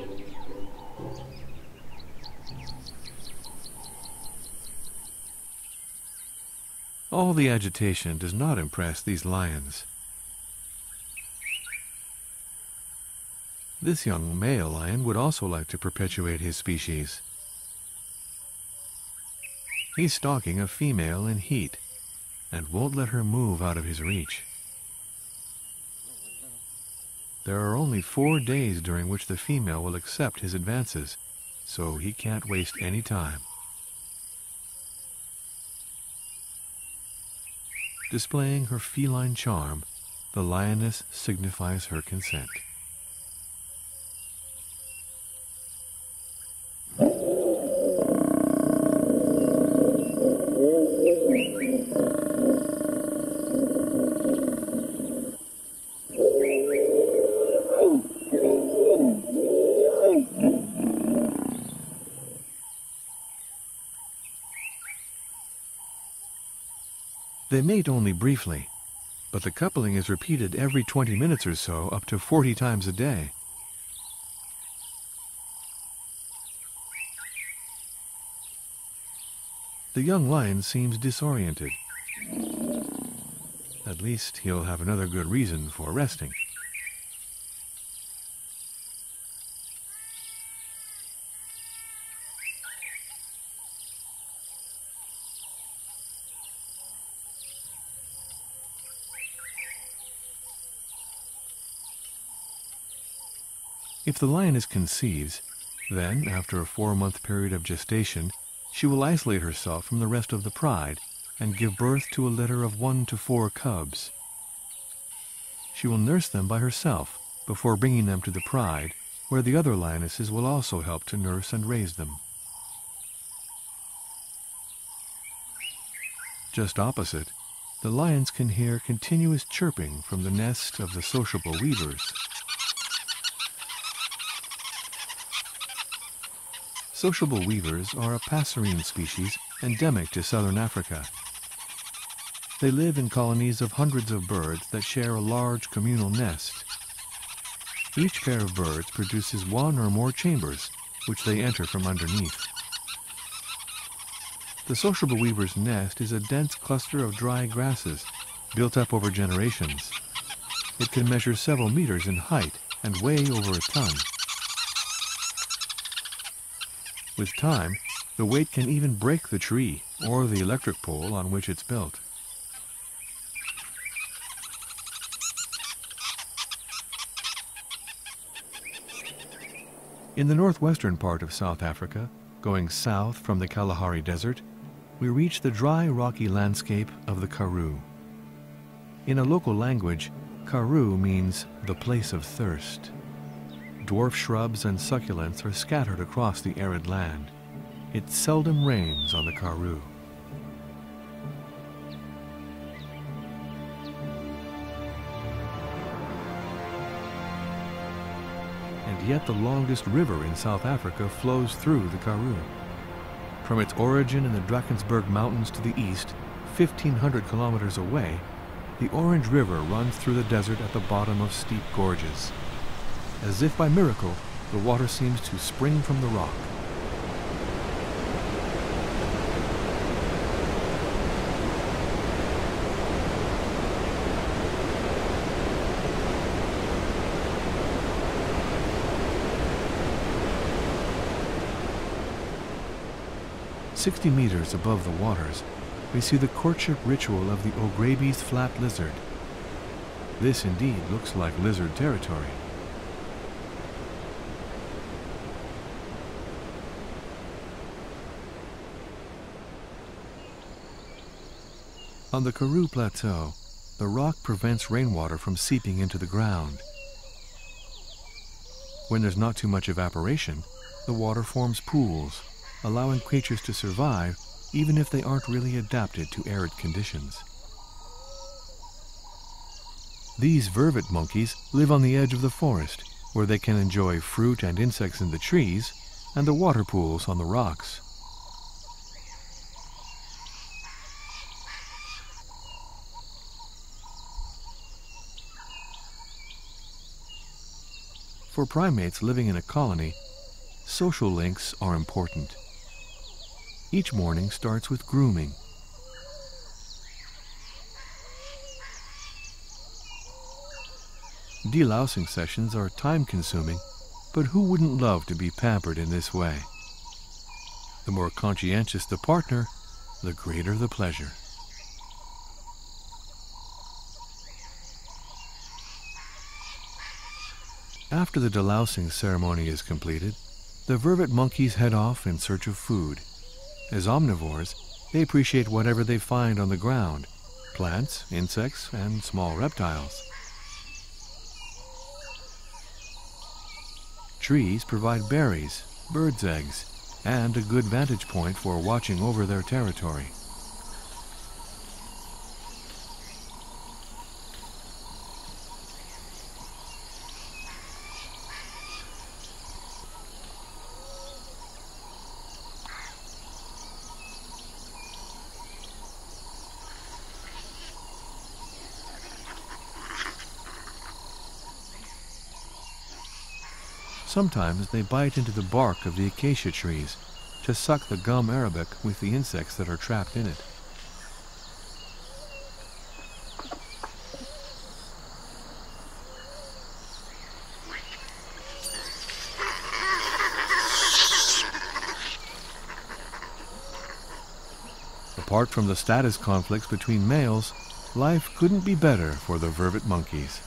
All the agitation does not impress these lions. This young male lion would also like to perpetuate his species. He's stalking a female in heat and won't let her move out of his reach. There are only 4 days during which the female will accept his advances, so he can't waste any time. Displaying her feline charm, the lioness signifies her consent. They mate only briefly, but the coupling is repeated every 20 minutes or so, up to 40 times a day. The young lion seems disoriented. At least he'll have another good reason for resting. If the lioness conceives, then, after a 4-month period of gestation, she will isolate herself from the rest of the pride and give birth to a litter of 1 to 4 cubs. She will nurse them by herself before bringing them to the pride, where the other lionesses will also help to nurse and raise them. Just opposite, the lions can hear continuous chirping from the nest of the sociable weavers. Sociable weavers are a passerine species endemic to southern Africa. They live in colonies of hundreds of birds that share a large communal nest. Each pair of birds produces 1 or more chambers, which they enter from underneath. The sociable weaver's nest is a dense cluster of dry grasses, built up over generations. It can measure several meters in height and weigh over a ton. With time, the weight can even break the tree or the electric pole on which it's built. In the northwestern part of South Africa, going south from the Kalahari Desert, we reach the dry, rocky landscape of the Karoo. In a local language, Karoo means the place of thirst. Dwarf shrubs and succulents are scattered across the arid land. It seldom rains on the Karoo. And yet the longest river in South Africa flows through the Karoo. From its origin in the Drakensberg Mountains to the east, 1,500 kilometers away, the Orange River runs through the desert at the bottom of steep gorges. As if by miracle, the water seems to spring from the rock. "60 meters above the waters, we see the courtship ritual of the O'Graby's flat lizard. This indeed looks like lizard territory. On the Karoo Plateau, the rock prevents rainwater from seeping into the ground. When there's not too much evaporation, the water forms pools, allowing creatures to survive even if they aren't really adapted to arid conditions. These vervet monkeys live on the edge of the forest, where they can enjoy fruit and insects in the trees and the water pools on the rocks. For primates living in a colony, social links are important. Each morning starts with grooming. Delousing sessions are time-consuming, but who wouldn't love to be pampered in this way? The more conscientious the partner, the greater the pleasure. After the delousing ceremony is completed, the vervet monkeys head off in search of food. As omnivores, they appreciate whatever they find on the ground: plants, insects, and small reptiles. Trees provide berries, birds' eggs, and a good vantage point for watching over their territory. Sometimes they bite into the bark of the acacia trees to suck the gum arabic with the insects that are trapped in it. Apart from the status conflicts between males, life couldn't be better for the vervet monkeys.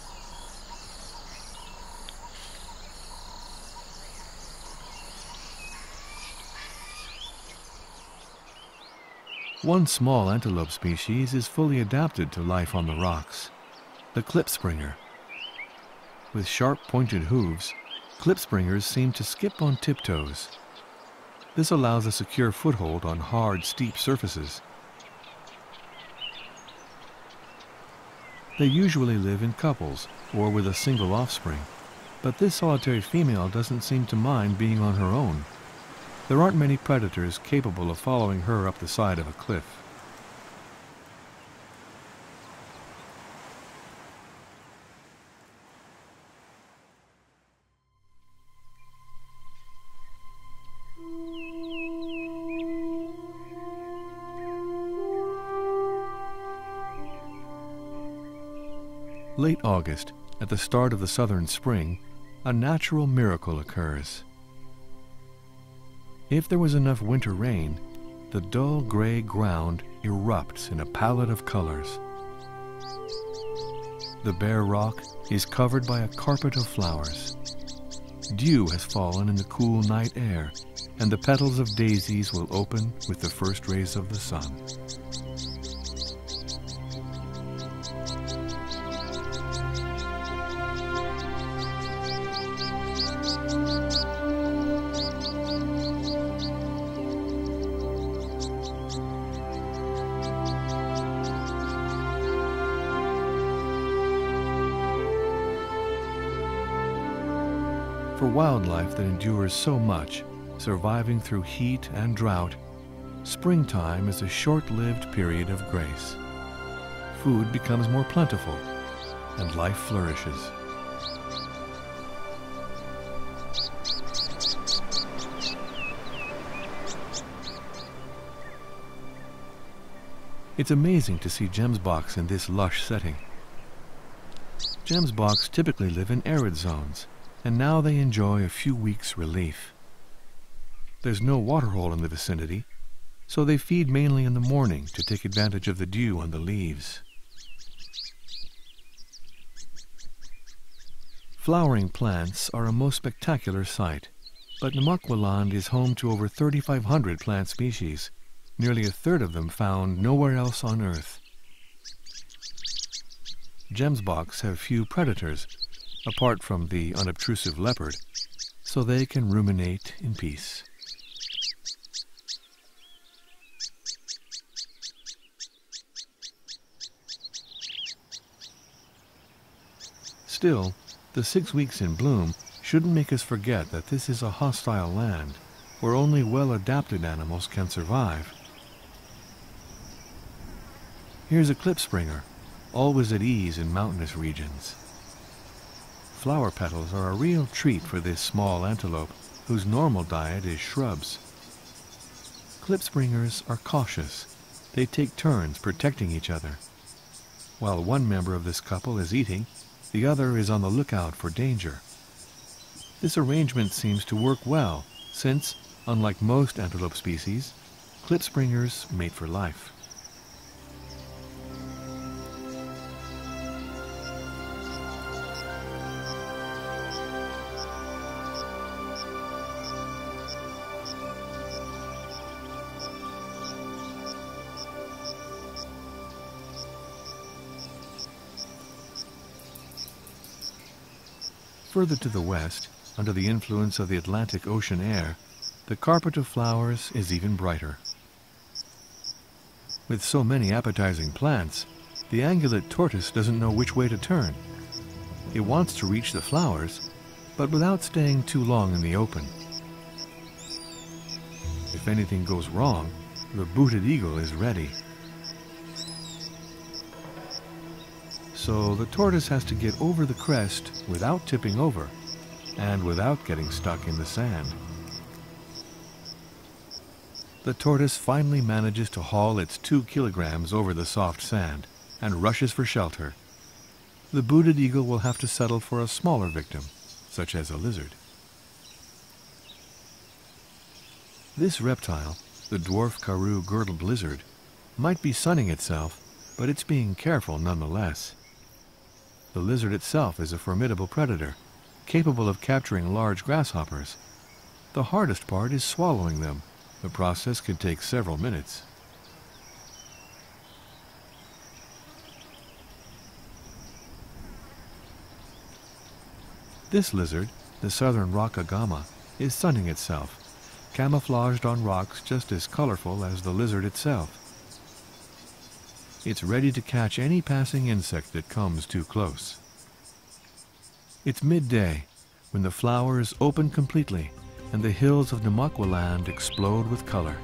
One small antelope species is fully adapted to life on the rocks, the klipspringer. With sharp pointed hooves, klipspringers seem to skip on tiptoes. This allows a secure foothold on hard, steep surfaces. They usually live in couples or with a single offspring, but this solitary female doesn't seem to mind being on her own. There aren't many predators capable of following her up the side of a cliff. Late August, at the start of the southern spring, a natural miracle occurs. If there was enough winter rain, the dull gray ground erupts in a palette of colors. The bare rock is covered by a carpet of flowers. Dew has fallen in the cool night air, and the petals of daisies will open with the first rays of the sun. For wildlife that endures so much, surviving through heat and drought, springtime is a short-lived period of grace. Food becomes more plentiful, and life flourishes. It's amazing to see gemsboks in this lush setting. Gemsboks typically live in arid zones, and now they enjoy a few weeks' relief. There's no waterhole in the vicinity, so they feed mainly in the morning to take advantage of the dew on the leaves. Flowering plants are a most spectacular sight, but Namaqualand is home to over 3,500 plant species, nearly a third of them found nowhere else on Earth. Gemsboks have few predators, apart from the unobtrusive leopard, so they can ruminate in peace. Still, the 6 weeks in bloom shouldn't make us forget that this is a hostile land where only well-adapted animals can survive. Here's a klipspringer, always at ease in mountainous regions. Flower petals are a real treat for this small antelope, whose normal diet is shrubs. Klipspringers are cautious. They take turns protecting each other. While one member of this couple is eating, the other is on the lookout for danger. This arrangement seems to work well, since, unlike most antelope species, klipspringers mate for life. Further to the west, under the influence of the Atlantic Ocean air, the carpet of flowers is even brighter. With so many appetizing plants, the ungulate tortoise doesn't know which way to turn. It wants to reach the flowers, but without staying too long in the open. If anything goes wrong, the booted eagle is ready. So the tortoise has to get over the crest without tipping over and without getting stuck in the sand. The tortoise finally manages to haul its 2 kilograms over the soft sand and rushes for shelter. The booted eagle will have to settle for a smaller victim, such as a lizard. This reptile, the dwarf Karoo girdled lizard, might be sunning itself, but it's being careful nonetheless. The lizard itself is a formidable predator, capable of capturing large grasshoppers. The hardest part is swallowing them. The process can take several minutes. This lizard, the southern rock agama, is sunning itself, camouflaged on rocks just as colorful as the lizard itself. It's ready to catch any passing insect that comes too close. It's midday, when the flowers open completely and the hills of Namaqualand explode with color.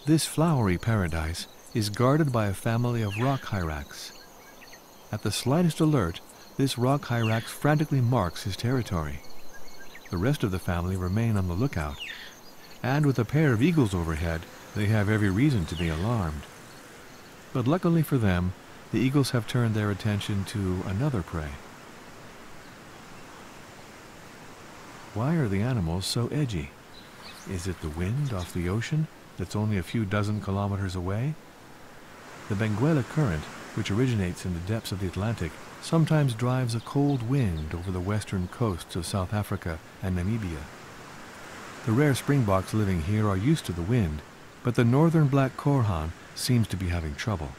This flowery paradise is guarded by a family of rock hyrax. At the slightest alert, this rock hyrax frantically marks his territory. The rest of the family remain on the lookout, and with a pair of eagles overhead, they have every reason to be alarmed. But luckily for them, the eagles have turned their attention to another prey. Why are the animals so edgy? Is it the wind off the ocean that's only a few dozen kilometers away? The Benguela Current which originates in the depths of the Atlantic, sometimes drives a cold wind over the western coasts of South Africa and Namibia. The rare springboks living here are used to the wind, but the northern black korhaan seems to be having trouble.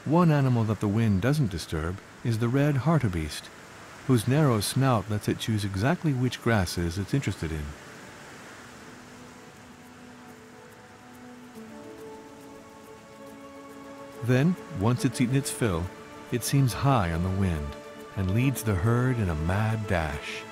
One animal that the wind doesn't disturb is the red hartebeest, whose narrow snout lets it choose exactly which grasses it's interested in. Then, once it's eaten its fill, it seems high on the wind and leads the herd in a mad dash.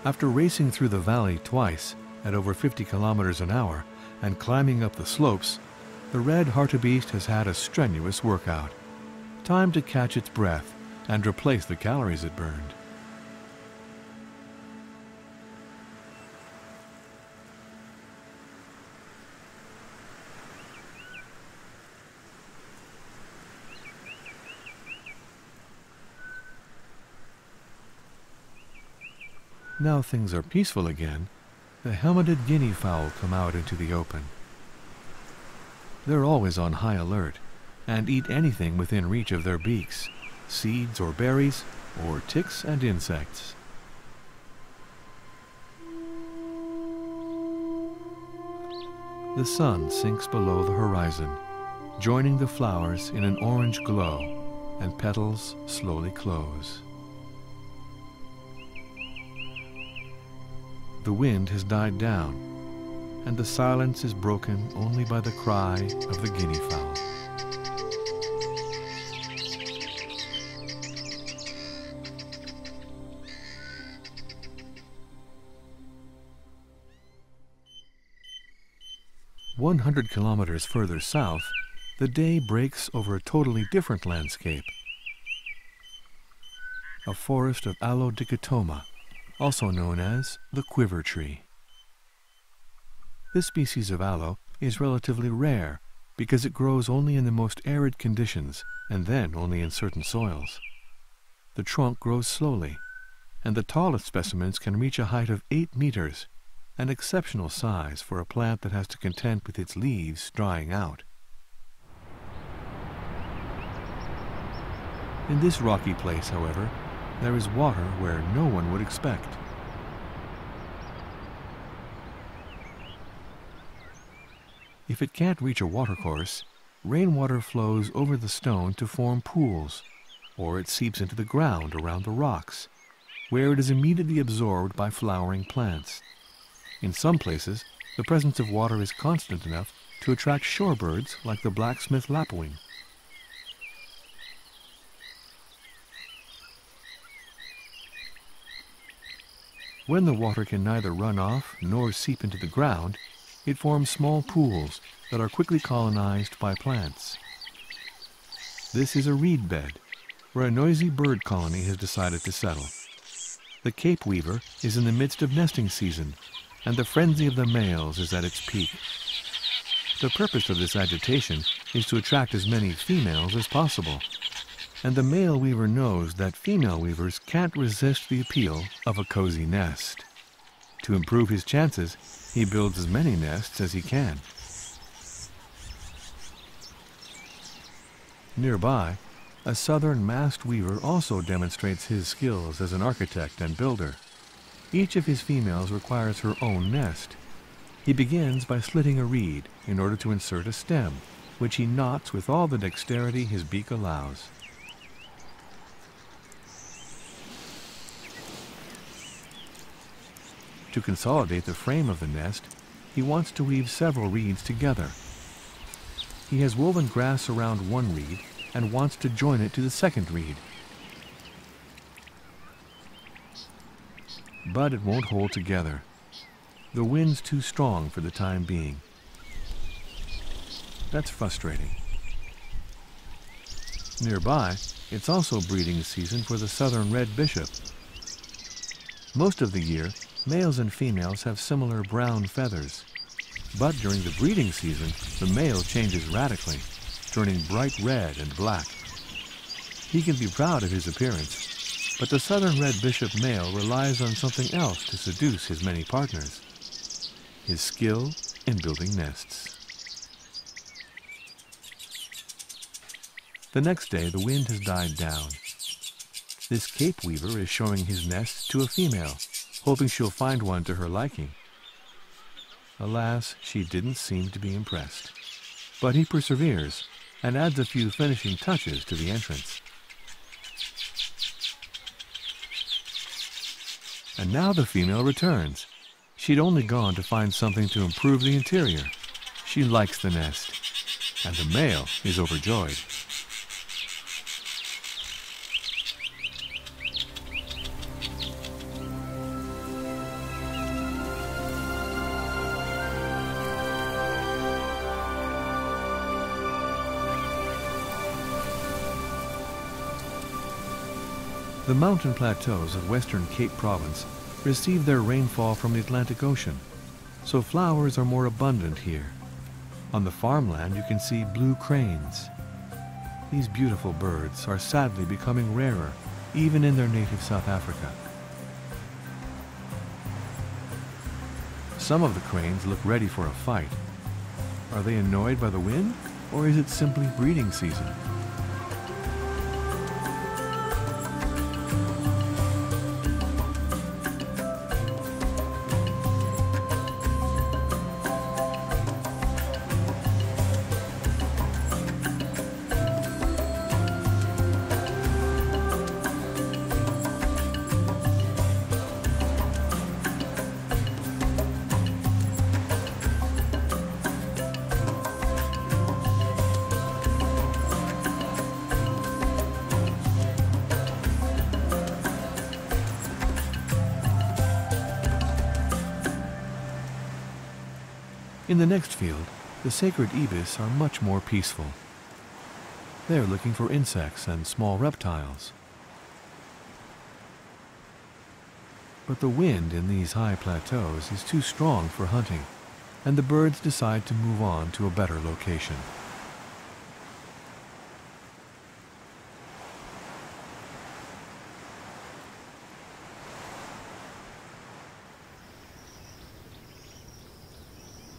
After racing through the valley twice at over 50 kilometers an hour and climbing up the slopes, the red hartebeest has had a strenuous workout. Time to catch its breath and replace the calories it burned. Now things are peaceful again, the helmeted guinea fowl come out into the open. They're always on high alert and eat anything within reach of their beaks, seeds or berries, or ticks and insects. The sun sinks below the horizon, joining the flowers in an orange glow, and petals slowly close. The wind has died down, and the silence is broken only by the cry of the guinea fowl. "100 kilometers further south, the day breaks over a totally different landscape. A forest of Allodichotoma, also known as the quiver tree. This species of aloe is relatively rare because it grows only in the most arid conditions and then only in certain soils. The trunk grows slowly, and the tallest specimens can reach a height of 8 meters, an exceptional size for a plant that has to contend with its leaves drying out. In this rocky place, however, there is water where no one would expect. If it can't reach a watercourse, rainwater flows over the stone to form pools, or it seeps into the ground around the rocks, where it is immediately absorbed by flowering plants. In some places, the presence of water is constant enough to attract shorebirds like the blacksmith lapwing. When the water can neither run off nor seep into the ground, it forms small pools that are quickly colonized by plants. This is a reed bed, where a noisy bird colony has decided to settle. The Cape weaver is in the midst of nesting season, and the frenzy of the males is at its peak. The purpose of this agitation is to attract as many females as possible, and the male weaver knows that female weavers can't resist the appeal of a cozy nest. To improve his chances, he builds as many nests as he can. Nearby, a southern masked weaver also demonstrates his skills as an architect and builder. Each of his females requires her own nest. He begins by slitting a reed in order to insert a stem, which he knots with all the dexterity his beak allows. To consolidate the frame of the nest, he wants to weave several reeds together. He has woven grass around one reed and wants to join it to the second reed. But it won't hold together. The wind's too strong for the time being. That's frustrating. Nearby, it's also breeding season for the southern red bishop. Most of the year, males and females have similar brown feathers. But during the breeding season, the male changes radically, turning bright red and black. He can be proud of his appearance, but the southern red bishop male relies on something else to seduce his many partners: his skill in building nests. The next day, the wind has died down. This cape weaver is showing his nest to a female, hoping she'll find one to her liking. Alas, she didn't seem to be impressed. But he perseveres and adds a few finishing touches to the entrance. And now the female returns. She'd only gone to find something to improve the interior. She likes the nest, and the male is overjoyed. The mountain plateaus of western Cape Province receive their rainfall from the Atlantic Ocean, so flowers are more abundant here. On the farmland you can see blue cranes. These beautiful birds are sadly becoming rarer, even in their native South Africa. Some of the cranes look ready for a fight. Are they annoyed by the wind, or is it simply breeding season? In the next field, the sacred ibis are much more peaceful. They're looking for insects and small reptiles. But the wind in these high plateaus is too strong for hunting, and the birds decide to move on to a better location.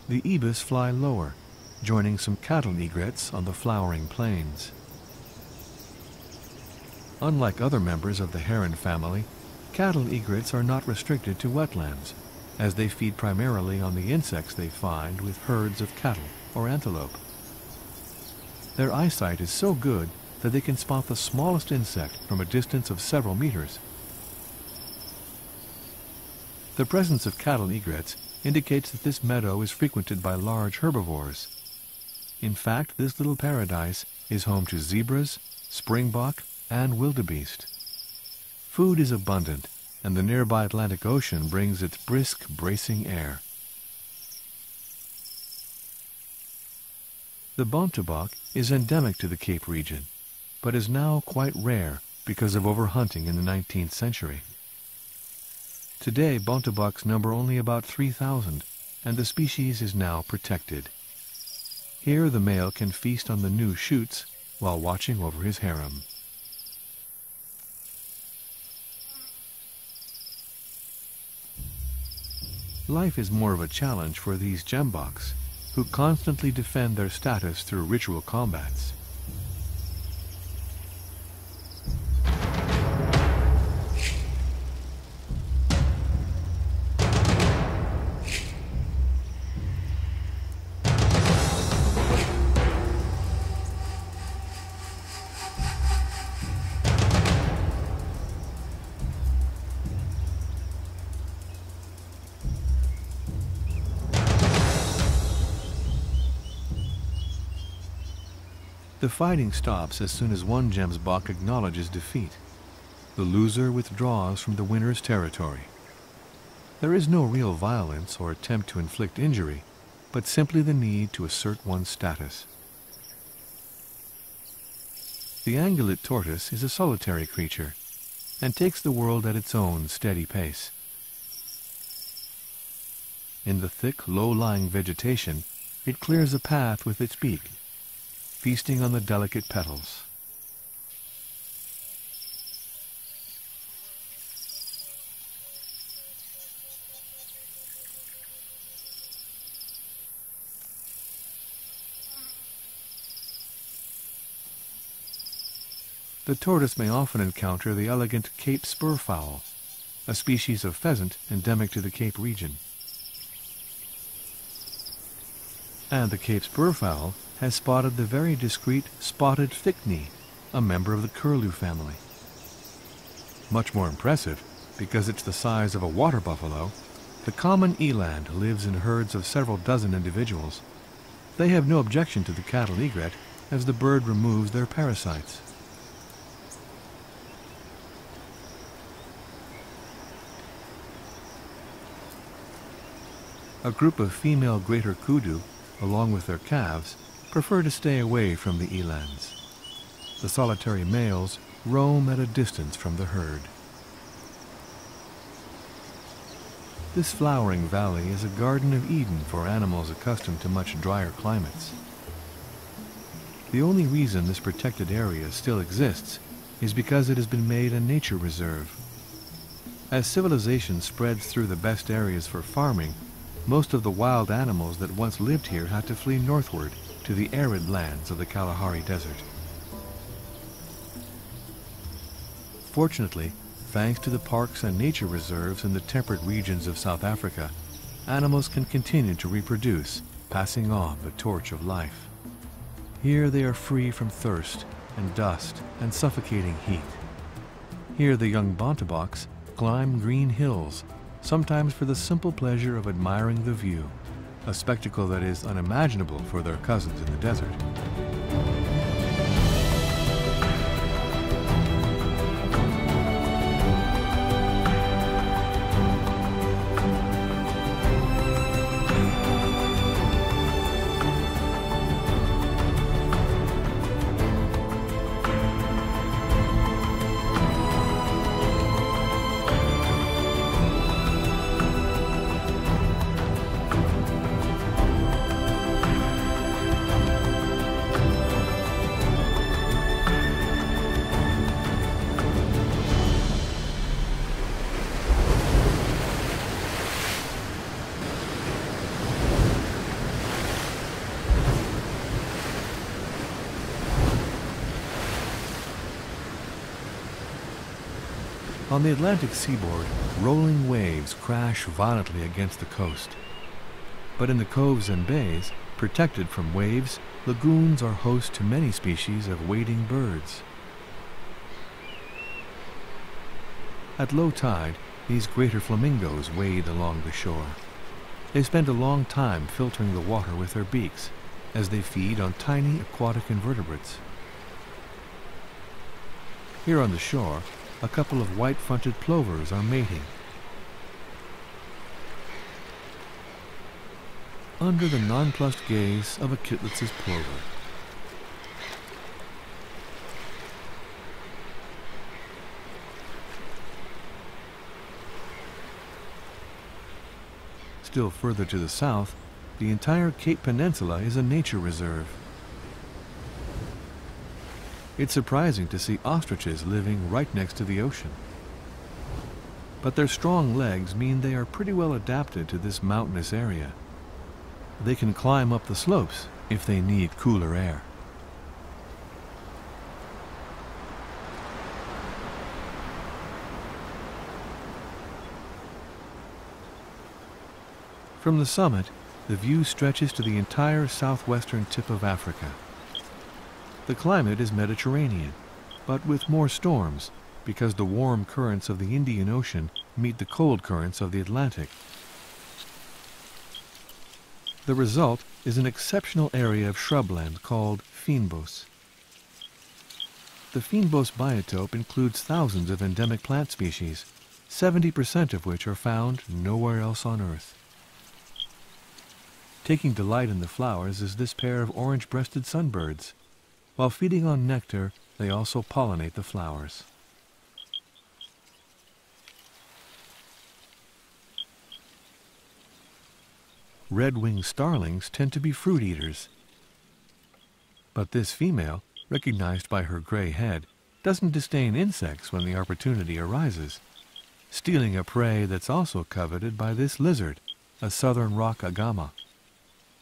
The ibis fly lower, joining some cattle egrets on the flowering plains. Unlike other members of the heron family, cattle egrets are not restricted to wetlands, as they feed primarily on the insects they find with herds of cattle or antelope. Their eyesight is so good that they can spot the smallest insect from a distance of several meters. The presence of cattle egrets indicates that this meadow is frequented by large herbivores. In fact, this little paradise is home to zebras, springbok, and wildebeest. Food is abundant, and the nearby Atlantic Ocean brings its brisk, bracing air. The bontebok is endemic to the Cape region, but is now quite rare because of overhunting in the 19th century. Today, bonteboks number only about 3,000, and the species is now protected. Here the male can feast on the new shoots while watching over his harem. Life is more of a challenge for these gemboks, who constantly defend their status through ritual combats. The fighting stops as soon as one gemsbok acknowledges defeat. The loser withdraws from the winner's territory. There is no real violence or attempt to inflict injury, but simply the need to assert one's status. The ungulate tortoise is a solitary creature and takes the world at its own steady pace. In the thick, low-lying vegetation, it clears a path with its beak, feasting on the delicate petals. The tortoise may often encounter the elegant Cape spurfowl, a species of pheasant endemic to the Cape region. And the Cape spurfowl has spotted the very discreet spotted thick-knee, a member of the curlew family. Much more impressive, because it's the size of a water buffalo, the common eland lives in herds of several dozen individuals. They have no objection to the cattle egret, as the bird removes their parasites. A group of female greater kudu, along with their calves, prefer to stay away from the elands. The solitary males roam at a distance from the herd. This flowering valley is a Garden of Eden for animals accustomed to much drier climates. The only reason this protected area still exists is because it has been made a nature reserve. As civilization spreads through the best areas for farming, most of the wild animals that once lived here had to flee northward to the arid lands of the Kalahari Desert. Fortunately, thanks to the parks and nature reserves in the temperate regions of South Africa, animals can continue to reproduce, passing on the torch of life. Here they are free from thirst and dust and suffocating heat. Here the young bonteboks climb green hills, sometimes for the simple pleasure of admiring the view, a spectacle that is unimaginable for their cousins in the desert. On the Atlantic seaboard, rolling waves crash violently against the coast. But in the coves and bays, protected from waves, lagoons are host to many species of wading birds. At low tide, these greater flamingos wade along the shore. They spend a long time filtering the water with their beaks, as they feed on tiny aquatic invertebrates. Here on the shore, a couple of white-fronted plovers are mating. Under the nonplussed gaze of a Kitlitz's plover. Still further to the south, the entire Cape Peninsula is a nature reserve. It's surprising to see ostriches living right next to the ocean. But their strong legs mean they are pretty well adapted to this mountainous area. They can climb up the slopes if they need cooler air. From the summit, the view stretches to the entire southwestern tip of Africa. The climate is Mediterranean, but with more storms, because the warm currents of the Indian Ocean meet the cold currents of the Atlantic. The result is an exceptional area of shrubland called fynbos. The Fynbos biotope includes thousands of endemic plant species, 70% of which are found nowhere else on Earth. Taking delight in the flowers is this pair of orange-breasted sunbirds. While feeding on nectar, they also pollinate the flowers. Red-winged starlings tend to be fruit eaters. But this female, recognized by her gray head, doesn't disdain insects when the opportunity arises, stealing a prey that's also coveted by this lizard, a southern rock agama.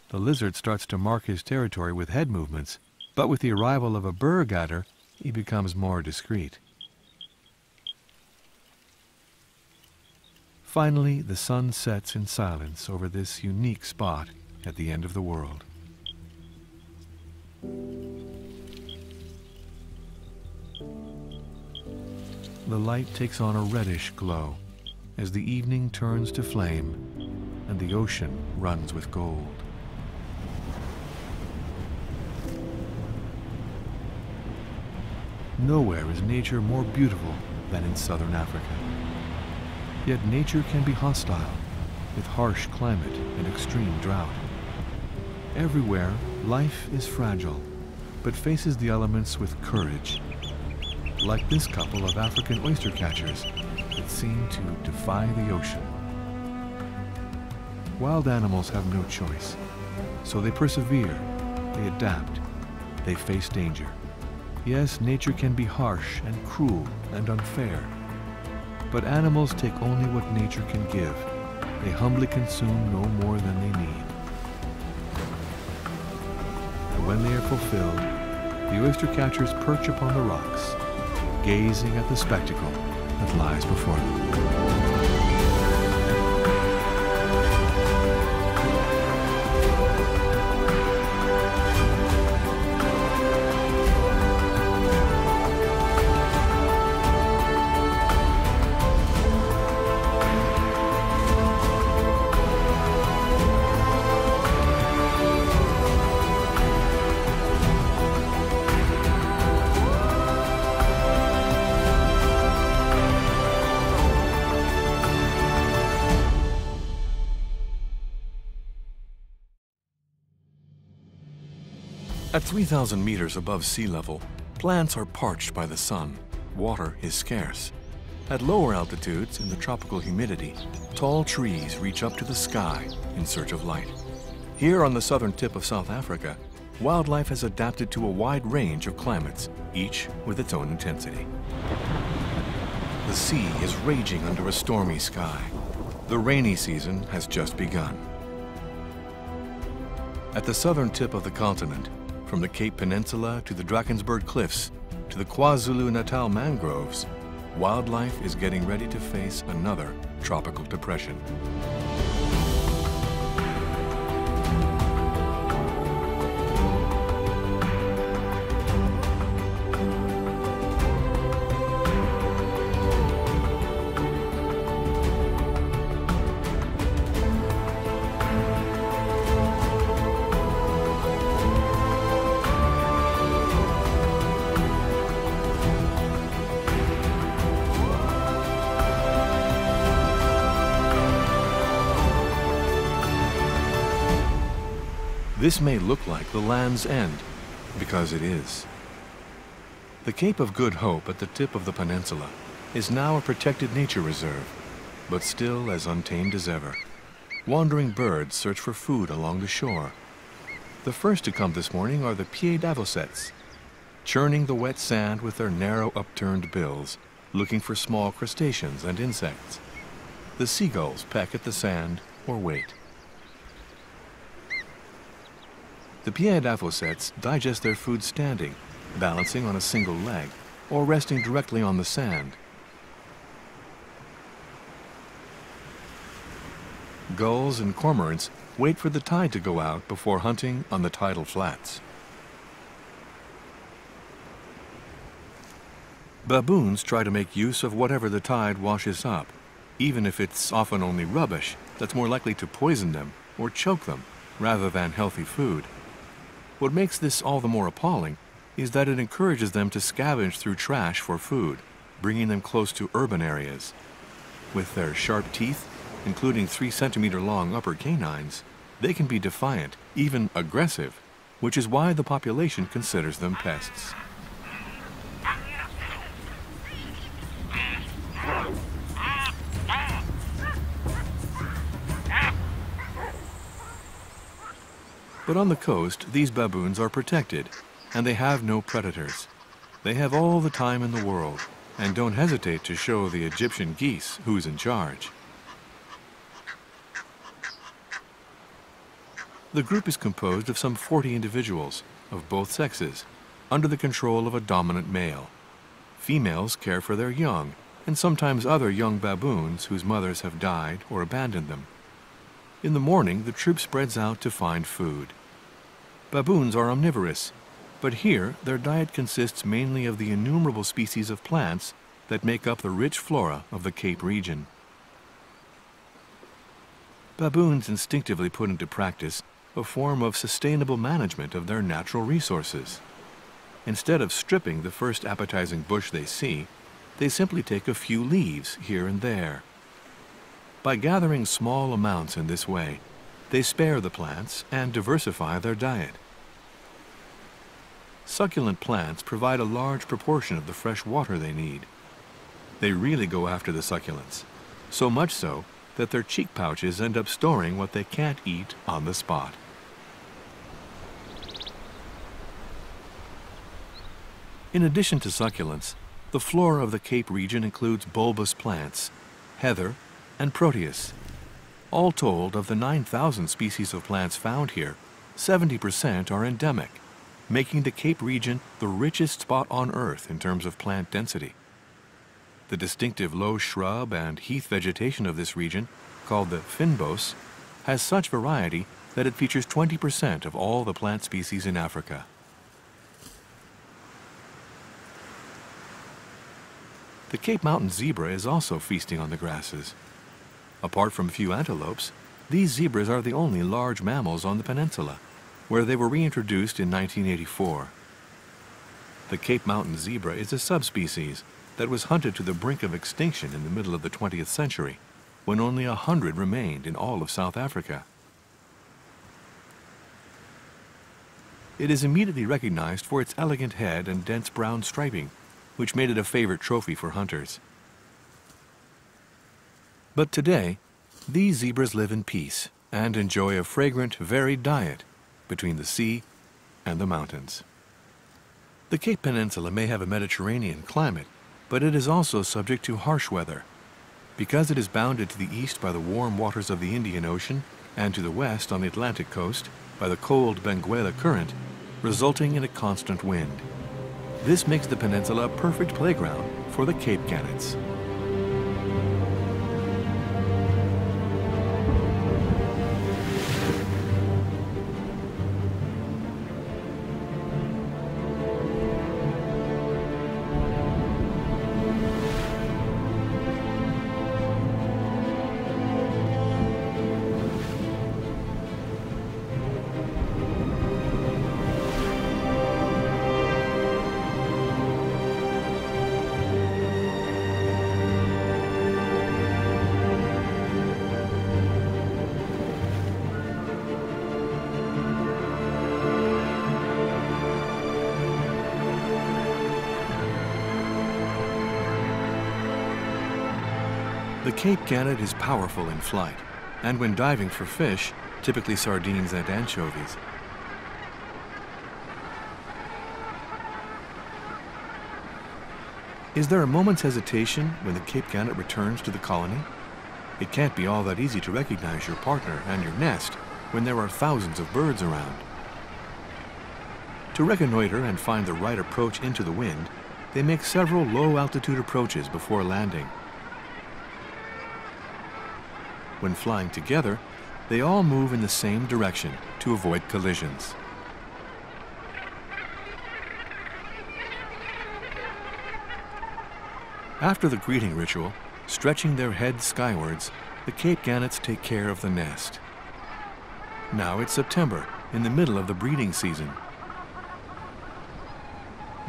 The lizard starts to mark his territory with head movements, but with the arrival of a berg adder, he becomes more discreet. Finally, the sun sets in silence over this unique spot at the end of the world. The light takes on a reddish glow as the evening turns to flame and the ocean runs with gold. Nowhere is nature more beautiful than in southern Africa. Yet nature can be hostile, with harsh climate and extreme drought. Everywhere, life is fragile, but faces the elements with courage, like this couple of African oyster catchers that seem to defy the ocean. Wild animals have no choice, so they persevere, they adapt, they face danger. Yes, nature can be harsh and cruel and unfair, but animals take only what nature can give. They humbly consume no more than they need. And when they are fulfilled, the oyster catchers perch upon the rocks, gazing at the spectacle that lies before them. At 3,000 meters above sea level, plants are parched by the sun. Water is scarce. At lower altitudes, in the tropical humidity, tall trees reach up to the sky in search of light. Here on the southern tip of South Africa, wildlife has adapted to a wide range of climates, each with its own intensity. The sea is raging under a stormy sky. The rainy season has just begun. At the southern tip of the continent, from the Cape Peninsula to the Drakensberg Cliffs to the KwaZulu-Natal mangroves, wildlife is getting ready to face another tropical depression. This may look like the land's end, because it is. The Cape of Good Hope at the tip of the peninsula is now a protected nature reserve, but still as untamed as ever. Wandering birds search for food along the shore. The first to come this morning are the pied d'avocets, churning the wet sand with their narrow upturned bills, looking for small crustaceans and insects. The seagulls peck at the sand or wait. The pied d'avocets digest their food standing, balancing on a single leg, or resting directly on the sand. Gulls and cormorants wait for the tide to go out before hunting on the tidal flats. Baboons try to make use of whatever the tide washes up, even if it's often only rubbish that's more likely to poison them or choke them rather than healthy food. What makes this all the more appalling is that it encourages them to scavenge through trash for food, bringing them close to urban areas. With their sharp teeth, including 3-centimeter long upper canines, they can be defiant, even aggressive, which is why the population considers them pests. But on the coast, these baboons are protected, and they have no predators. They have all the time in the world, and don't hesitate to show the Egyptian geese who's in charge. The group is composed of some 40 individuals, of both sexes, under the control of a dominant male. Females care for their young, and sometimes other young baboons whose mothers have died or abandoned them. In the morning, the troop spreads out to find food. Baboons are omnivorous, but here their diet consists mainly of the innumerable species of plants that make up the rich flora of the Cape region. Baboons instinctively put into practice a form of sustainable management of their natural resources. Instead of stripping the first appetizing bush they see, they simply take a few leaves here and there. By gathering small amounts in this way, they spare the plants and diversify their diet. Succulent plants provide a large proportion of the fresh water they need. They really go after the succulents, so much so that their cheek pouches end up storing what they can't eat on the spot. In addition to succulents, the flora of the Cape region includes bulbous plants, heather, and proteus. All told, of the 9,000 species of plants found here, 70% are endemic, making the Cape region the richest spot on Earth in terms of plant density. The distinctive low shrub and heath vegetation of this region, called the fynbos, has such variety that it features 20% of all the plant species in Africa. The Cape Mountain zebra is also feasting on the grasses. Apart from a few antelopes, these zebras are the only large mammals on the peninsula, where they were reintroduced in 1984. The Cape Mountain zebra is a subspecies that was hunted to the brink of extinction in the middle of the 20th century, when only 100 remained in all of South Africa. It is immediately recognized for its elegant head and dense brown striping, which made it a favorite trophy for hunters. But today, these zebras live in peace and enjoy a fragrant, varied diet between the sea and the mountains. The Cape Peninsula may have a Mediterranean climate, but it is also subject to harsh weather. Because it is bounded to the east by the warm waters of the Indian Ocean and to the west on the Atlantic coast by the cold Benguela Current, resulting in a constant wind. This makes the peninsula a perfect playground for the Cape gannets. The Cape gannet is powerful in flight, and when diving for fish, typically sardines and anchovies. Is there a moment's hesitation when the Cape gannet returns to the colony? It can't be all that easy to recognize your partner and your nest when there are thousands of birds around. To reconnoiter and find the right approach into the wind, they make several low-altitude approaches before landing. When flying together, they all move in the same direction to avoid collisions. After the greeting ritual, stretching their heads skywards, the Cape gannets take care of the nest. Now it's September, in the middle of the breeding season.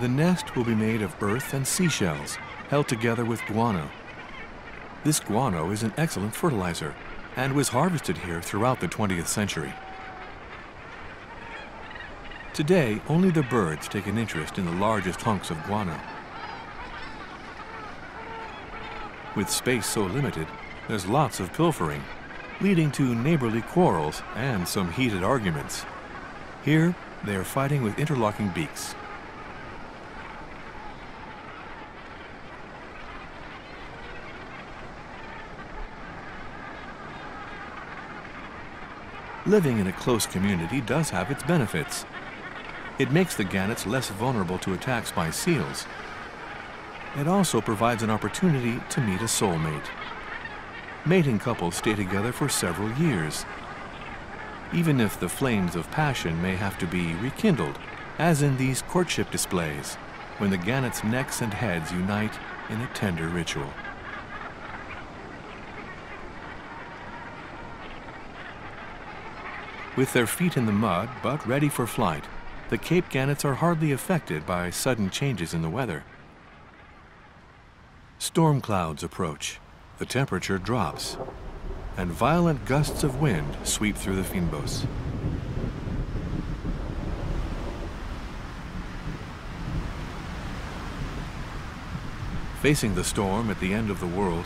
The nest will be made of earth and seashells, held together with guano. This guano is an excellent fertilizer and was harvested here throughout the 20th century. Today, only the birds take an interest in the largest hunks of guano. With space so limited, there's lots of pilfering, leading to neighborly quarrels and some heated arguments. Here, they are fighting with interlocking beaks. Living in a close community does have its benefits. It makes the gannets less vulnerable to attacks by seals. It also provides an opportunity to meet a soulmate. Mating couples stay together for several years, even if the flames of passion may have to be rekindled, as in these courtship displays, when the gannets' necks and heads unite in a tender ritual. With their feet in the mud but ready for flight, the Cape gannets are hardly affected by sudden changes in the weather. Storm clouds approach, the temperature drops, and violent gusts of wind sweep through the fynbos. Facing the storm at the end of the world,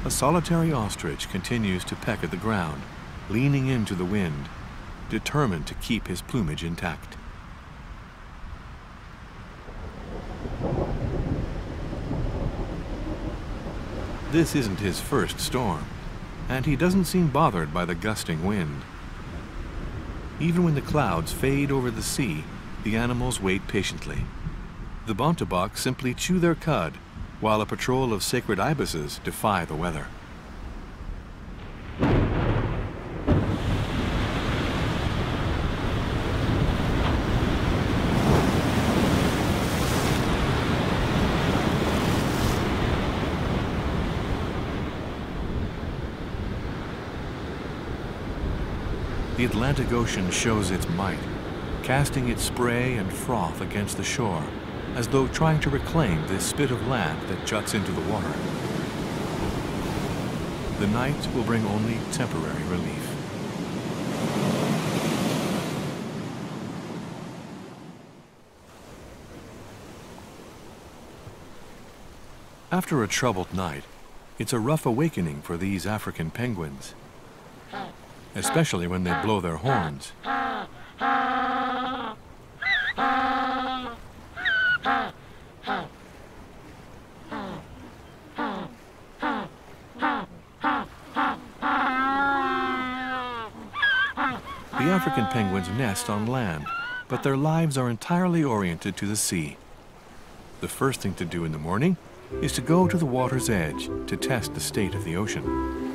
a solitary ostrich continues to peck at the ground, leaning into the wind, determined to keep his plumage intact. This isn't his first storm, and he doesn't seem bothered by the gusting wind. Even when the clouds fade over the sea, the animals wait patiently. The bontebok simply chew their cud, while a patrol of sacred ibises defy the weather. The Atlantic Ocean shows its might, casting its spray and froth against the shore, as though trying to reclaim this spit of land that juts into the water. The night will bring only temporary relief. After a troubled night, it's a rough awakening for these African penguins, especially when they blow their horns. The African penguins nest on land, but their lives are entirely oriented to the sea. The first thing to do in the morning is to go to the water's edge to test the state of the ocean.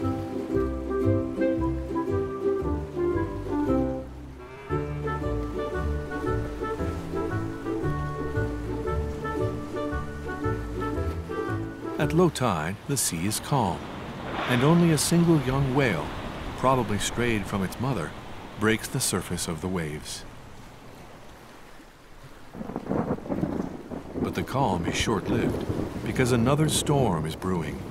At low tide, the sea is calm, and only a single young whale, probably strayed from its mother, breaks the surface of the waves. But the calm is short-lived, because another storm is brewing.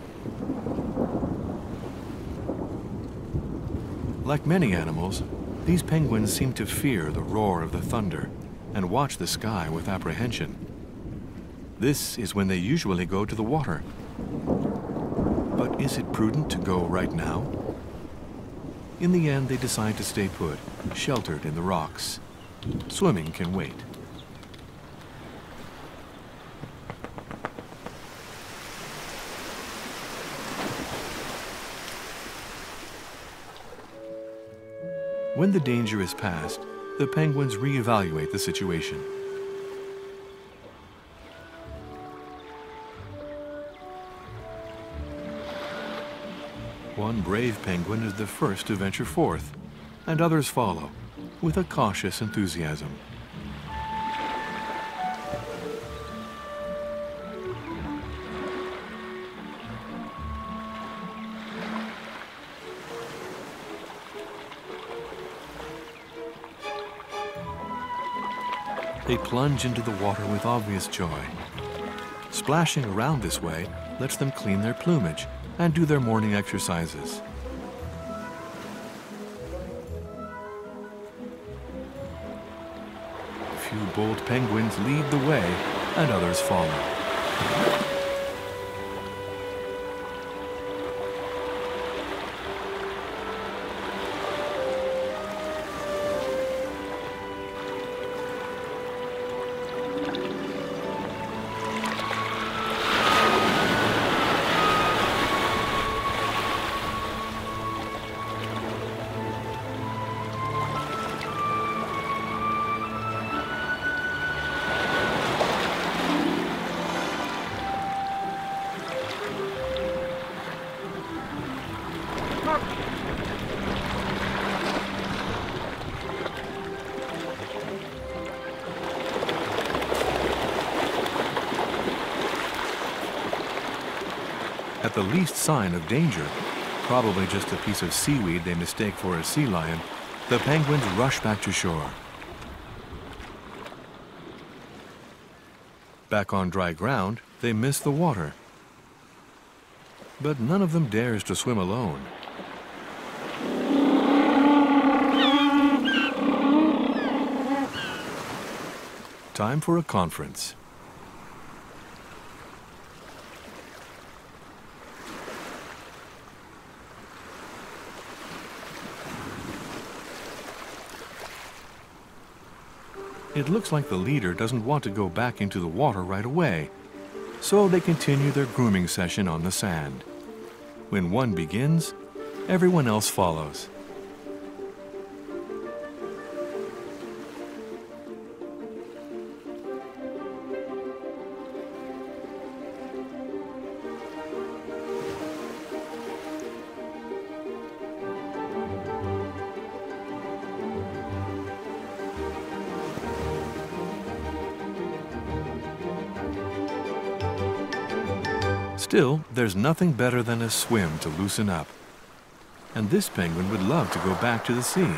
Like many animals, these penguins seem to fear the roar of the thunder and watch the sky with apprehension. This is when they usually go to the water. But is it prudent to go right now? In the end, they decide to stay put, sheltered in the rocks. Swimming can wait. When the danger is past, the penguins reevaluate the situation. One brave penguin is the first to venture forth, and others follow, with a cautious enthusiasm. They plunge into the water with obvious joy. Splashing around this way lets them clean their plumage and do their morning exercises. A few bold penguins lead the way and others follow. At the least sign of danger, probably just a piece of seaweed they mistake for a sea lion, the penguins rush back to shore. Back on dry ground, they miss the water. But none of them dares to swim alone. Time for a conference. It looks like the leader doesn't want to go back into the water right away, so they continue their grooming session on the sand. When one begins, everyone else follows. Still, there's nothing better than a swim to loosen up. And this penguin would love to go back to the sea.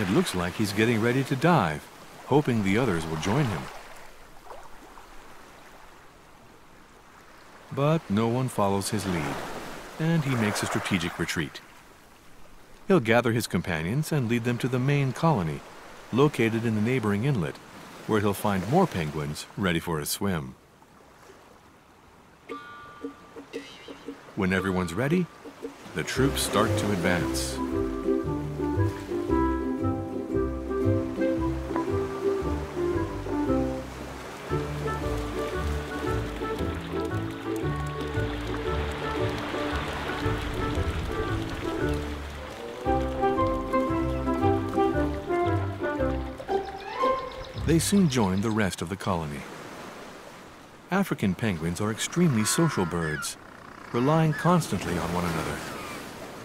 It looks like he's getting ready to dive, hoping the others will join him. But no one follows his lead, and he makes a strategic retreat. He'll gather his companions and lead them to the main colony, located in the neighboring inlet, where he'll find more penguins ready for a swim. When everyone's ready, the troops start to advance. They soon join the rest of the colony. African penguins are extremely social birds, relying constantly on one another.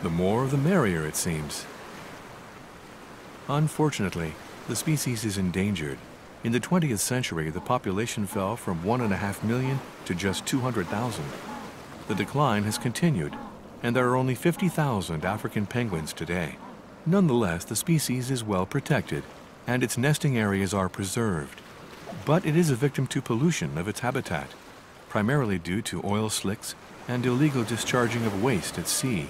The more, the merrier, it seems. Unfortunately, the species is endangered. In the 20th century, the population fell from 1.5 million to just 200,000. The decline has continued, and there are only 50,000 African penguins today. Nonetheless, the species is well protected, and its nesting areas are preserved. But it is a victim to pollution of its habitat, primarily due to oil slicks and illegal discharging of waste at sea.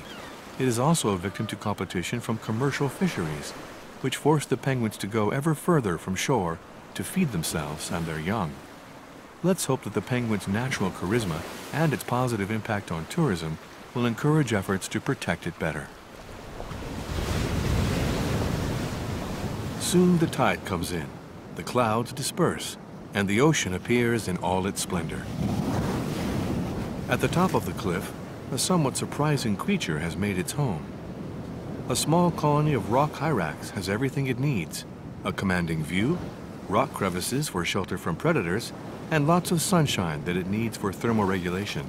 It is also a victim to competition from commercial fisheries, which force the penguins to go ever further from shore to feed themselves and their young. Let's hope that the penguin's natural charisma and its positive impact on tourism will encourage efforts to protect it better. Soon the tide comes in, the clouds disperse, and the ocean appears in all its splendor. At the top of the cliff, a somewhat surprising creature has made its home. A small colony of rock hyrax has everything it needs: a commanding view, rock crevices for shelter from predators, and lots of sunshine that it needs for thermoregulation.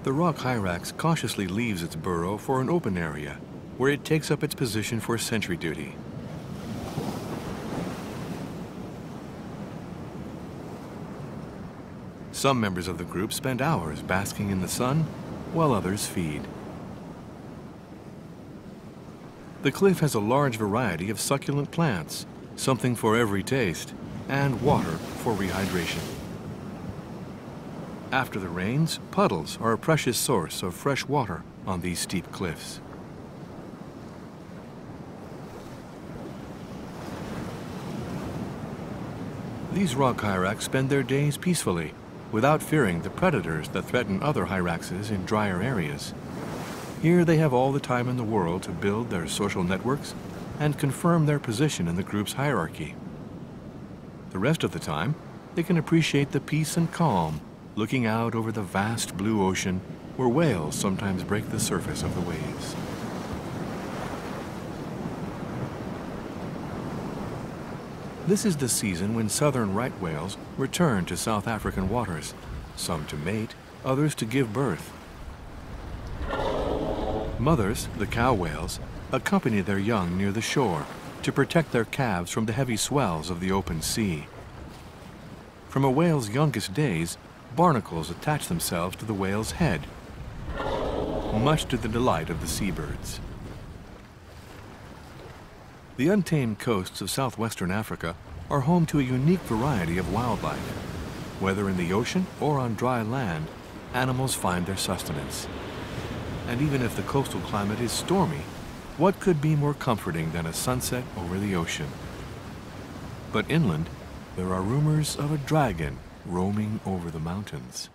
The rock hyrax cautiously leaves its burrow for an open area, where it takes up its position for sentry duty. Some members of the group spend hours basking in the sun, while others feed. The cliff has a large variety of succulent plants, something for every taste, and water for rehydration. After the rains, puddles are a precious source of fresh water on these steep cliffs. These rock hyrax spend their days peacefully, without fearing the predators that threaten other hyraxes in drier areas. Here they have all the time in the world to build their social networks and confirm their position in the group's hierarchy. The rest of the time, they can appreciate the peace and calm, looking out over the vast blue ocean where whales sometimes break the surface of the waves. This is the season when southern right whales return to South African waters, some to mate, others to give birth. Mothers, the cow whales, accompany their young near the shore to protect their calves from the heavy swells of the open sea. From a whale's youngest days, barnacles attach themselves to the whale's head, much to the delight of the seabirds. The untamed coasts of southwestern Africa are home to a unique variety of wildlife. Whether in the ocean or on dry land, animals find their sustenance. And even if the coastal climate is stormy, what could be more comforting than a sunset over the ocean? But inland, there are rumors of a dragon roaming over the mountains.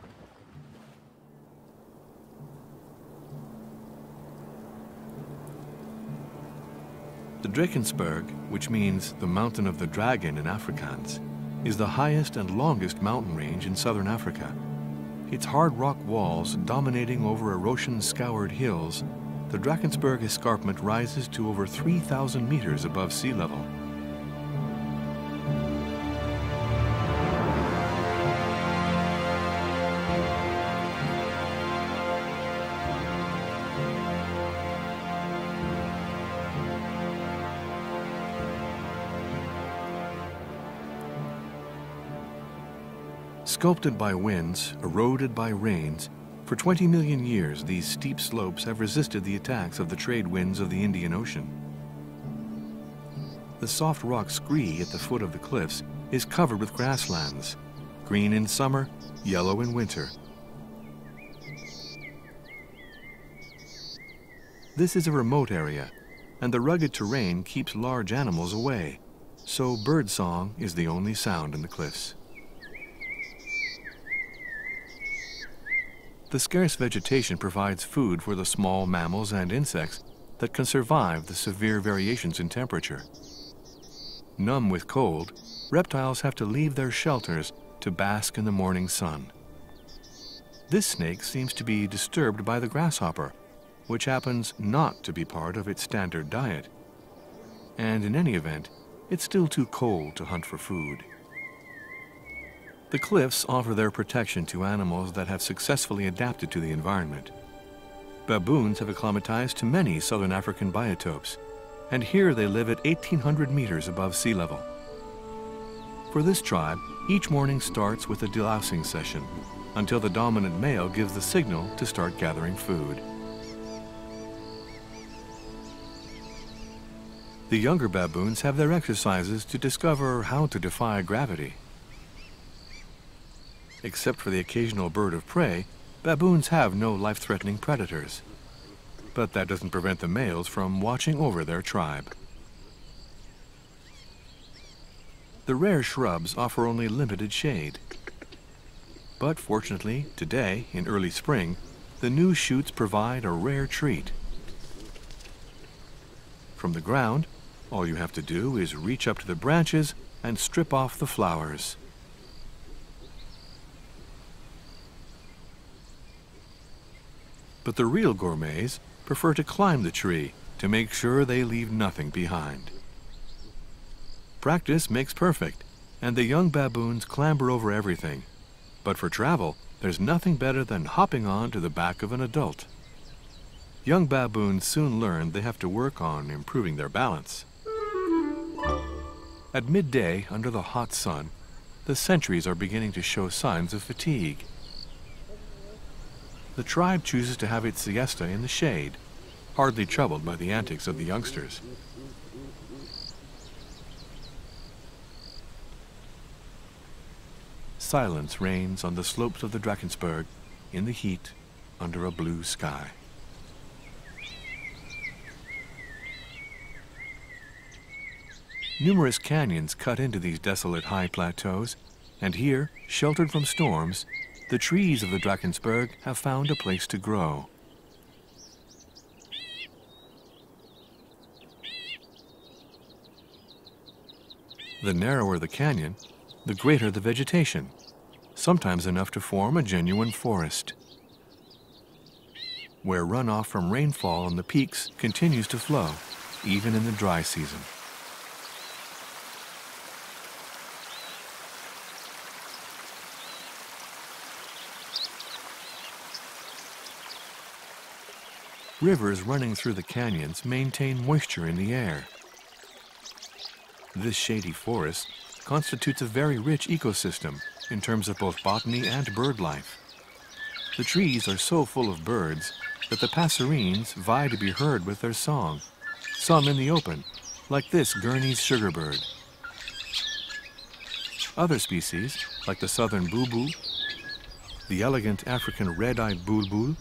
The Drakensberg, which means the Mountain of the Dragon in Afrikaans, is the highest and longest mountain range in southern Africa. Its hard rock walls dominating over erosion-scoured hills, the Drakensberg escarpment rises to over 3,000 meters above sea level. Sculpted by winds, eroded by rains, for 20 million years these steep slopes have resisted the attacks of the trade winds of the Indian Ocean. The soft rock scree at the foot of the cliffs is covered with grasslands, green in summer, yellow in winter. This is a remote area, and the rugged terrain keeps large animals away, so birdsong is the only sound in the cliffs. The scarce vegetation provides food for the small mammals and insects that can survive the severe variations in temperature. Numb with cold, reptiles have to leave their shelters to bask in the morning sun. This snake seems to be disturbed by the grasshopper, which happens not to be part of its standard diet. And in any event, it's still too cold to hunt for food. The cliffs offer their protection to animals that have successfully adapted to the environment. Baboons have acclimatized to many southern African biotopes, and here they live at 1,800 meters above sea level. For this tribe, each morning starts with a delousing session, until the dominant male gives the signal to start gathering food. The younger baboons have their exercises to discover how to defy gravity. Except for the occasional bird of prey, baboons have no life-threatening predators. But that doesn't prevent the males from watching over their tribe. The rare shrubs offer only limited shade. But fortunately, today, in early spring, the new shoots provide a rare treat. From the ground, all you have to do is reach up to the branches and strip off the flowers. But the real gourmets prefer to climb the tree to make sure they leave nothing behind. Practice makes perfect, and the young baboons clamber over everything. But for travel, there's nothing better than hopping on to the back of an adult. Young baboons soon learn they have to work on improving their balance. At midday, under the hot sun, the sentries are beginning to show signs of fatigue. The tribe chooses to have its siesta in the shade, hardly troubled by the antics of the youngsters. Silence reigns on the slopes of the Drakensberg in the heat under a blue sky. Numerous canyons cut into these desolate high plateaus, and here, sheltered from storms, the trees of the Drakensberg have found a place to grow. The narrower the canyon, the greater the vegetation, sometimes enough to form a genuine forest, where runoff from rainfall on the peaks continues to flow, even in the dry season. Rivers running through the canyons maintain moisture in the air. This shady forest constitutes a very rich ecosystem in terms of both botany and bird life. The trees are so full of birds that the passerines vie to be heard with their song, some in the open, like this Gurney's sugarbird. Other species, like the southern bulbul, the elegant African red-eyed bulbul,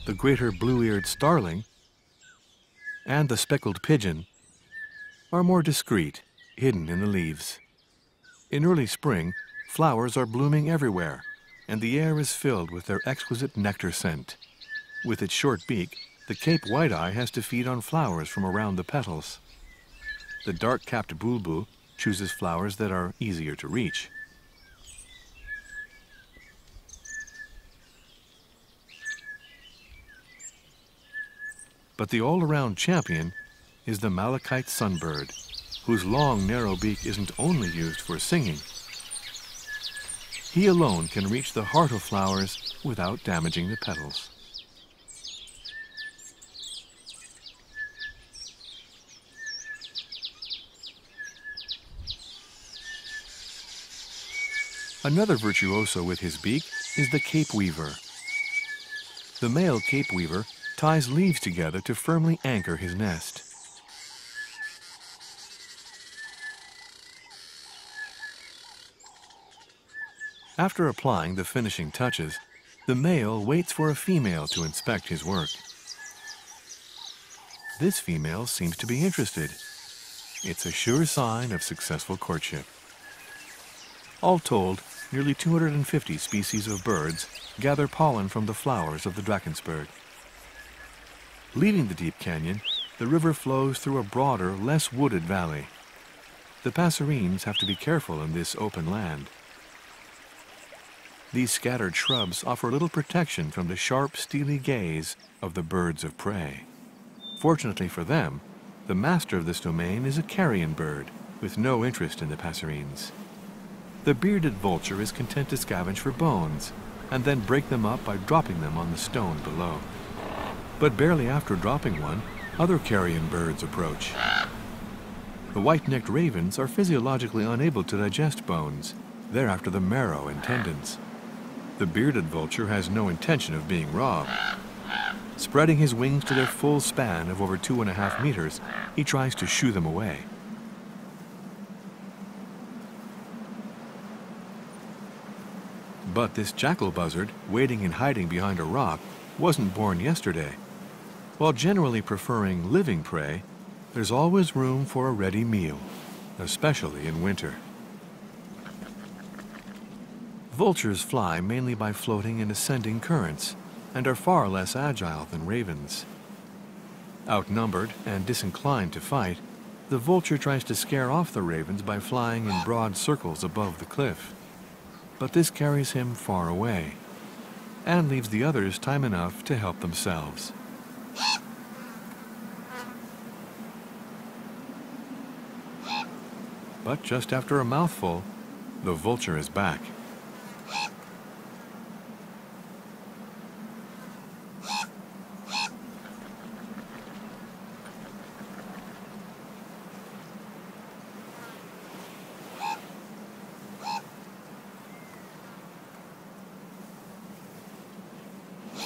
the greater blue-eared starling, and the speckled pigeon, are more discreet, hidden in the leaves. In early spring, flowers are blooming everywhere, and the air is filled with their exquisite nectar scent. With its short beak, the Cape white-eye has to feed on flowers from around the petals. The dark-capped bulbul chooses flowers that are easier to reach. But the all-around champion is the malachite sunbird, whose long, narrow beak isn't only used for singing. He alone can reach the heart of flowers without damaging the petals. Another virtuoso with his beak is the cape weaver. The male cape weaver ties leaves together to firmly anchor his nest. After applying the finishing touches, the male waits for a female to inspect his work. This female seems to be interested. It's a sure sign of successful courtship. All told, nearly 250 species of birds gather pollen from the flowers of the Drakensberg. Leaving the deep canyon, the river flows through a broader, less wooded valley. The passerines have to be careful in this open land. These scattered shrubs offer little protection from the sharp, steely gaze of the birds of prey. Fortunately for them, the master of this domain is a carrion bird with no interest in the passerines. The bearded vulture is content to scavenge for bones and then break them up by dropping them on the stone below. But barely after dropping one, other carrion birds approach. The white-necked ravens are physiologically unable to digest bones. They're after the marrow and tendons. The bearded vulture has no intention of being robbed. Spreading his wings to their full span of over 2.5 meters, he tries to shoo them away. But this jackal buzzard, waiting and hiding behind a rock, wasn't born yesterday. While generally preferring living prey, there's always room for a ready meal, especially in winter. Vultures fly mainly by floating in ascending currents and are far less agile than ravens. Outnumbered and disinclined to fight, the vulture tries to scare off the ravens by flying in broad circles above the cliff. But this carries him far away and leaves the others time enough to help themselves. But just after a mouthful, the vulture is back.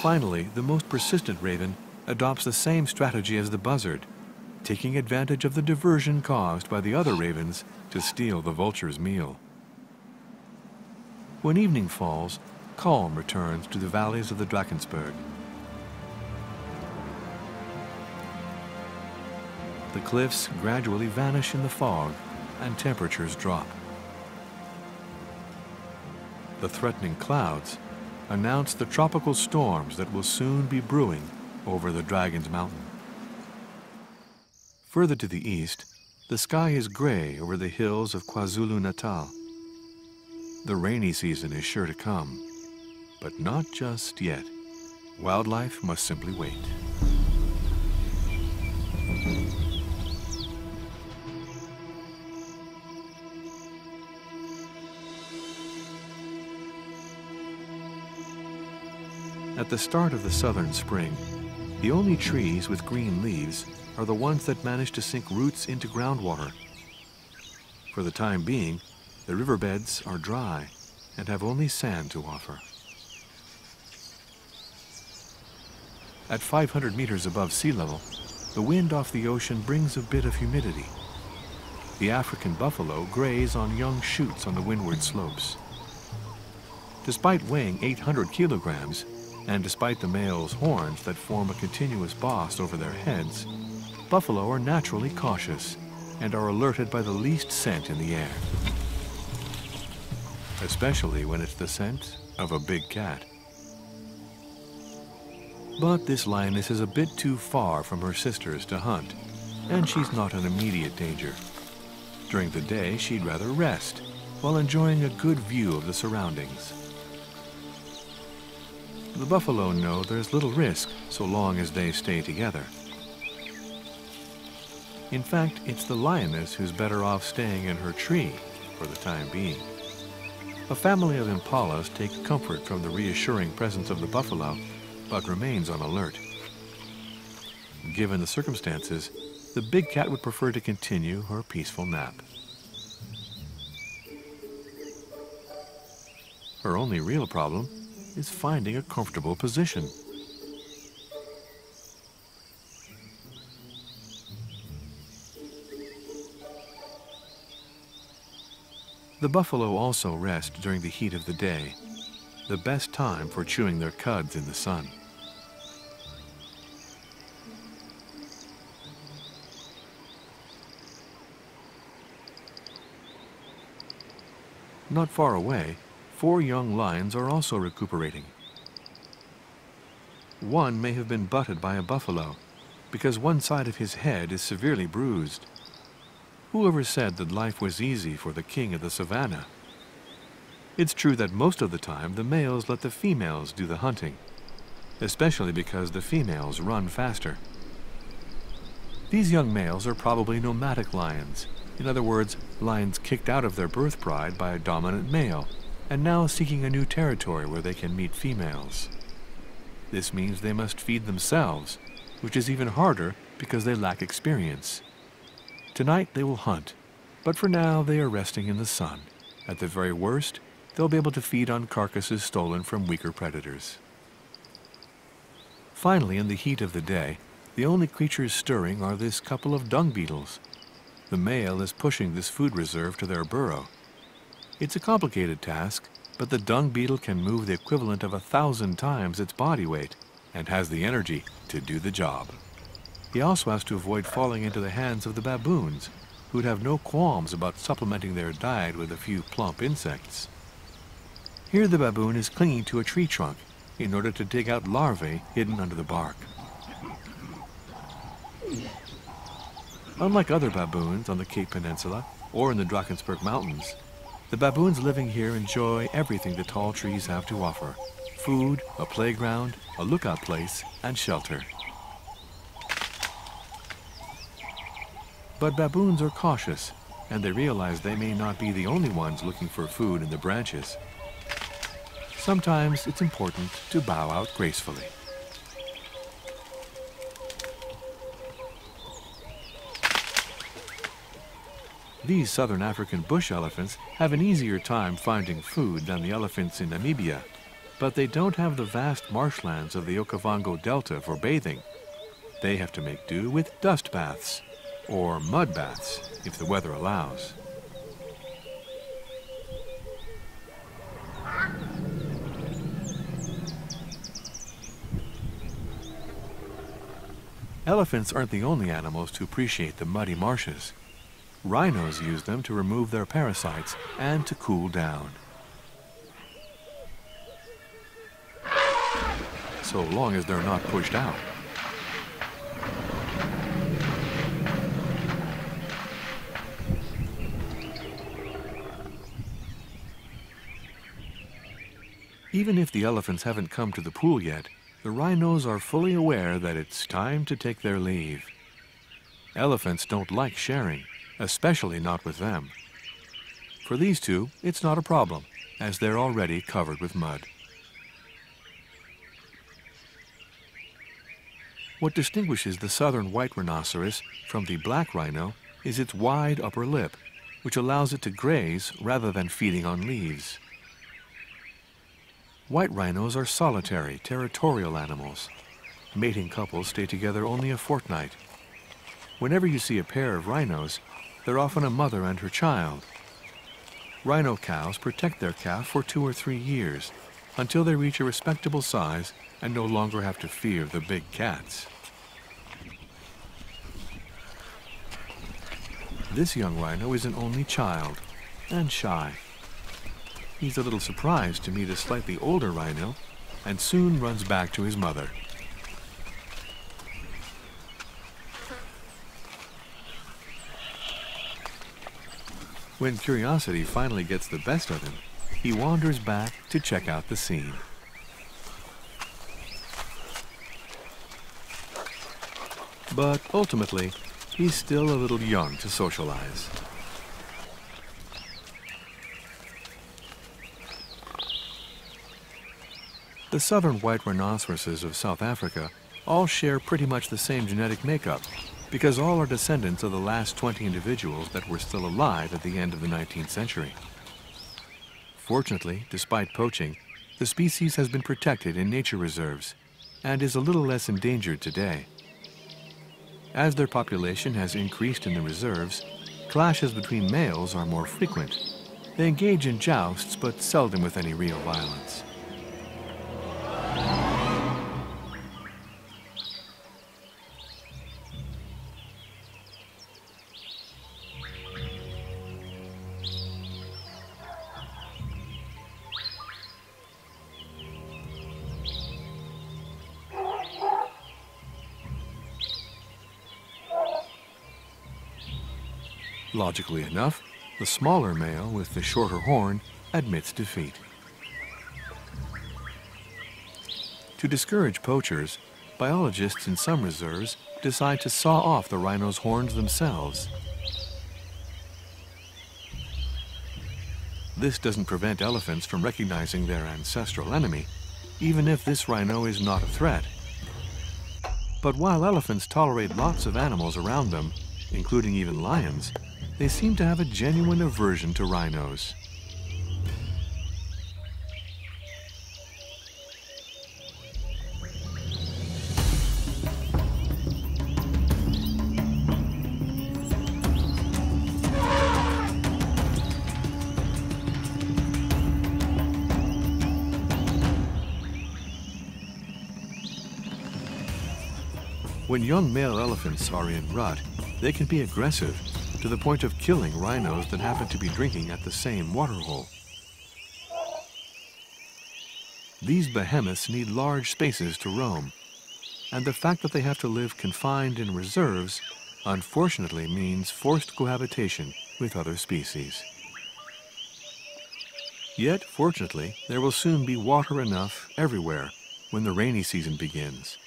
Finally, the most persistent raven adopts the same strategy as the buzzard, taking advantage of the diversion caused by the other ravens to steal the vulture's meal. When evening falls, calm returns to the valleys of the Drakensberg. The cliffs gradually vanish in the fog and temperatures drop. The threatening clouds announce the tropical storms that will soon be brewing over the Dragon's Mountain. Further to the east, the sky is gray over the hills of KwaZulu-Natal. The rainy season is sure to come, but not just yet. Wildlife must simply wait. At the start of the southern spring, the only trees with green leaves are the ones that manage to sink roots into groundwater. For the time being, the riverbeds are dry and have only sand to offer. At 500 meters above sea level, the wind off the ocean brings a bit of humidity. The African buffalo graze on young shoots on the windward slopes. Despite weighing 800 kilograms, and despite the male's horns that form a continuous boss over their heads, buffalo are naturally cautious and are alerted by the least scent in the air, especially when it's the scent of a big cat. But this lioness is a bit too far from her sisters to hunt, and she's not in immediate danger. During the day, she'd rather rest while enjoying a good view of the surroundings. The buffalo know there's little risk so long as they stay together. In fact, it's the lioness who's better off staying in her tree for the time being. A family of impalas take comfort from the reassuring presence of the buffalo, but remains on alert. Given the circumstances, the big cat would prefer to continue her peaceful nap. Her only real problem is finding a comfortable position. The buffalo also rest during the heat of the day, the best time for chewing their cuds in the sun. Not far away, 4 young lions are also recuperating. One may have been butted by a buffalo because one side of his head is severely bruised. Whoever said that life was easy for the king of the savannah? It's true that most of the time the males let the females do the hunting, especially because the females run faster. These young males are probably nomadic lions, in other words, lions kicked out of their birth pride by a dominant male, and now seeking a new territory where they can meet females. This means they must feed themselves, which is even harder because they lack experience. Tonight they will hunt, but for now they are resting in the sun. At the very worst, they'll be able to feed on carcasses stolen from weaker predators. Finally, in the heat of the day, the only creatures stirring are this couple of dung beetles. The male is pushing this food reserve to their burrow. It's a complicated task, but the dung beetle can move the equivalent of 1,000 times its body weight and has the energy to do the job. He also has to avoid falling into the hands of the baboons, who'd have no qualms about supplementing their diet with a few plump insects. Here the baboon is clinging to a tree trunk in order to dig out larvae hidden under the bark. Unlike other baboons on the Cape Peninsula or in the Drakensberg Mountains, the baboons living here enjoy everything the tall trees have to offer: food, a playground, a lookout place, and shelter. But baboons are cautious, and they realize they may not be the only ones looking for food in the branches. Sometimes it's important to bow out gracefully. These southern African bush elephants have an easier time finding food than the elephants in Namibia, but they don't have the vast marshlands of the Okavango Delta for bathing, They have to make do with dust baths, or mud baths, if the weather allows. Elephants aren't the only animals to appreciate the muddy marshes. Rhinos use them to remove their parasites and to cool down. So long as they're not pushed out. Even if the elephants haven't come to the pool yet, the rhinos are fully aware that it's time to take their leave. Elephants don't like sharing, especially not with them. For these two, it's not a problem, as they're already covered with mud. What distinguishes the southern white rhinoceros from the black rhino is its wide upper lip, which allows it to graze rather than feeding on leaves. White rhinos are solitary, territorial animals. Mating couples stay together only a fortnight. Whenever you see a pair of rhinos, they're often a mother and her child. Rhino cows protect their calf for 2 or 3 years, until they reach a respectable size and no longer have to fear the big cats. This young rhino is an only child, and shy. He's a little surprised to meet a slightly older rhino, and soon runs back to his mother. When curiosity finally gets the best of him, he wanders back to check out the scene. But ultimately, he's still a little young to socialize. The southern white rhinoceroses of South Africa all share pretty much the same genetic makeup, because all are descendants of the last 20 individuals that were still alive at the end of the 19th century. Fortunately, despite poaching, the species has been protected in nature reserves and is a little less endangered today. As their population has increased in the reserves, clashes between males are more frequent. They engage in jousts, but seldom with any real violence. Logically enough, the smaller male with the shorter horn admits defeat. To discourage poachers, biologists in some reserves decide to saw off the rhino's horns themselves. This doesn't prevent elephants from recognizing their ancestral enemy, even if this rhino is not a threat. But while elephants tolerate lots of animals around them, including even lions, they seem to have a genuine aversion to rhinos. When young male elephants are in rut, they can be aggressive, to the point of killing rhinos that happen to be drinking at the same waterhole. These behemoths need large spaces to roam, and the fact that they have to live confined in reserves unfortunately means forced cohabitation with other species. Yet, fortunately, there will soon be water enough everywhere when the rainy season begins.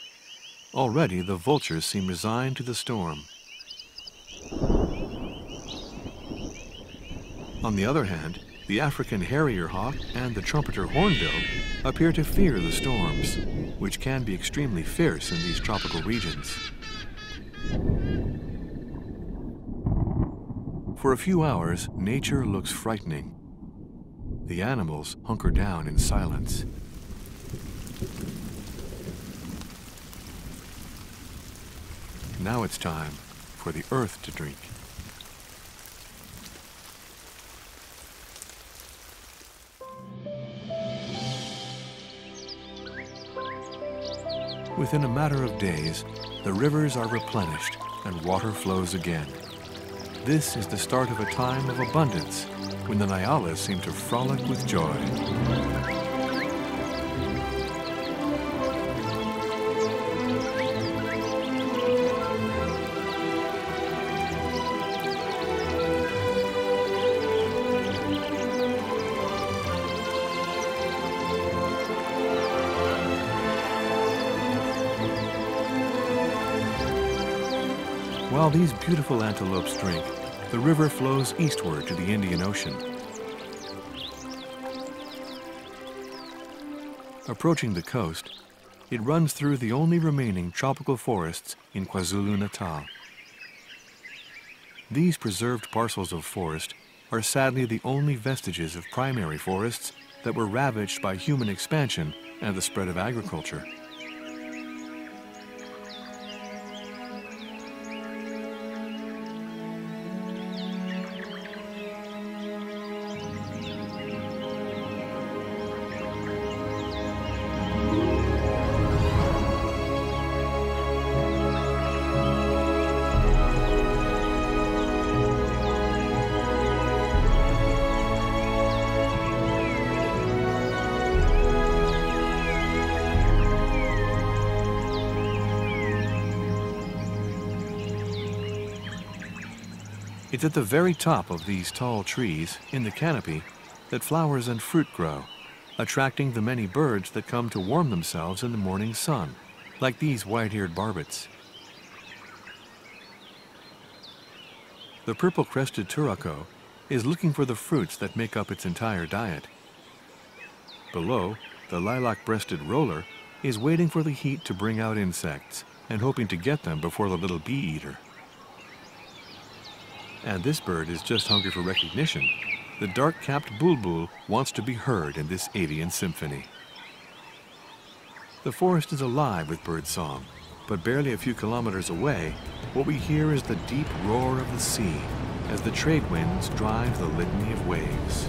Already, the vultures seem resigned to the storm. On the other hand, the African harrier hawk and the trumpeter hornbill appear to fear the storms, which can be extremely fierce in these tropical regions. For a few hours, nature looks frightening. The animals hunker down in silence. Now it's time for the earth to drink. Within a matter of days, the rivers are replenished and water flows again. This is the start of a time of abundance when the Nyalas seem to frolic with joy. While these beautiful antelopes drink, the river flows eastward to the Indian Ocean. Approaching the coast, it runs through the only remaining tropical forests in KwaZulu-Natal. These preserved parcels of forest are sadly the only vestiges of primary forests that were ravaged by human expansion and the spread of agriculture. It's at the very top of these tall trees, in the canopy, that flowers and fruit grow, attracting the many birds that come to warm themselves in the morning sun, like these white-eared barbets. The purple-crested turaco is looking for the fruits that make up its entire diet. Below, the lilac-breasted roller is waiting for the heat to bring out insects and hoping to get them before the little bee-eater. And this bird is just hungry for recognition. The dark-capped bulbul wants to be heard in this avian symphony. The forest is alive with bird song, but barely a few kilometers away, what we hear is the deep roar of the sea as the trade winds drive the litany of waves.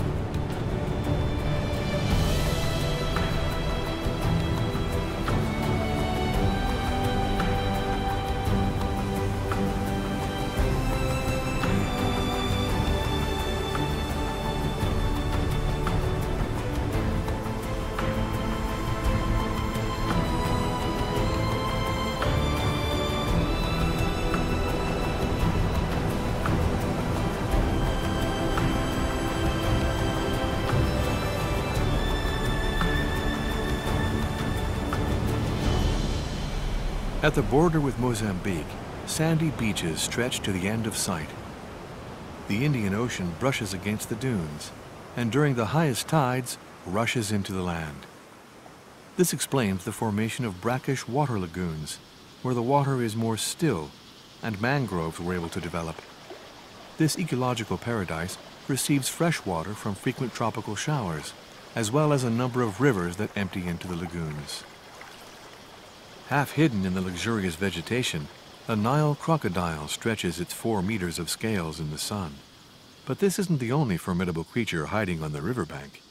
At the border with Mozambique, sandy beaches stretch to the end of sight. The Indian Ocean brushes against the dunes, and during the highest tides, rushes into the land. This explains the formation of brackish water lagoons, where the water is more still, and mangroves were able to develop. This ecological paradise receives fresh water from frequent tropical showers, as well as a number of rivers that empty into the lagoons. Half hidden in the luxurious vegetation, a Nile crocodile stretches its 4 meters of scales in the sun. But this isn't the only formidable creature hiding on the riverbank.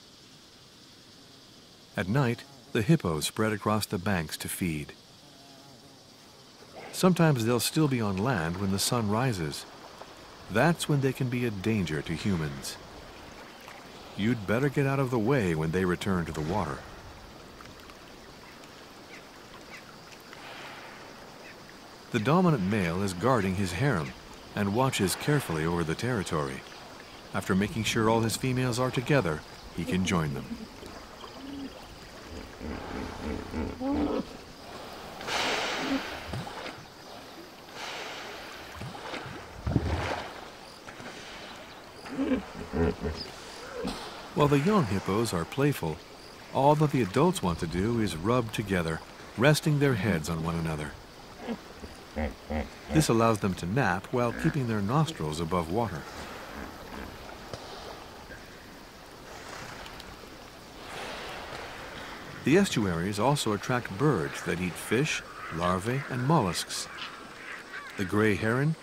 At night, the hippos spread across the banks to feed. Sometimes they'll still be on land when the sun rises. That's when they can be a danger to humans. You'd better get out of the way when they return to the water. The dominant male is guarding his harem and watches carefully over the territory. After making sure all his females are together, he can join them. While the young hippos are playful, all that the adults want to do is rub together, resting their heads on one another. This allows them to nap while keeping their nostrils above water. The estuaries also attract birds that eat fish, larvae, and mollusks. The gray heron,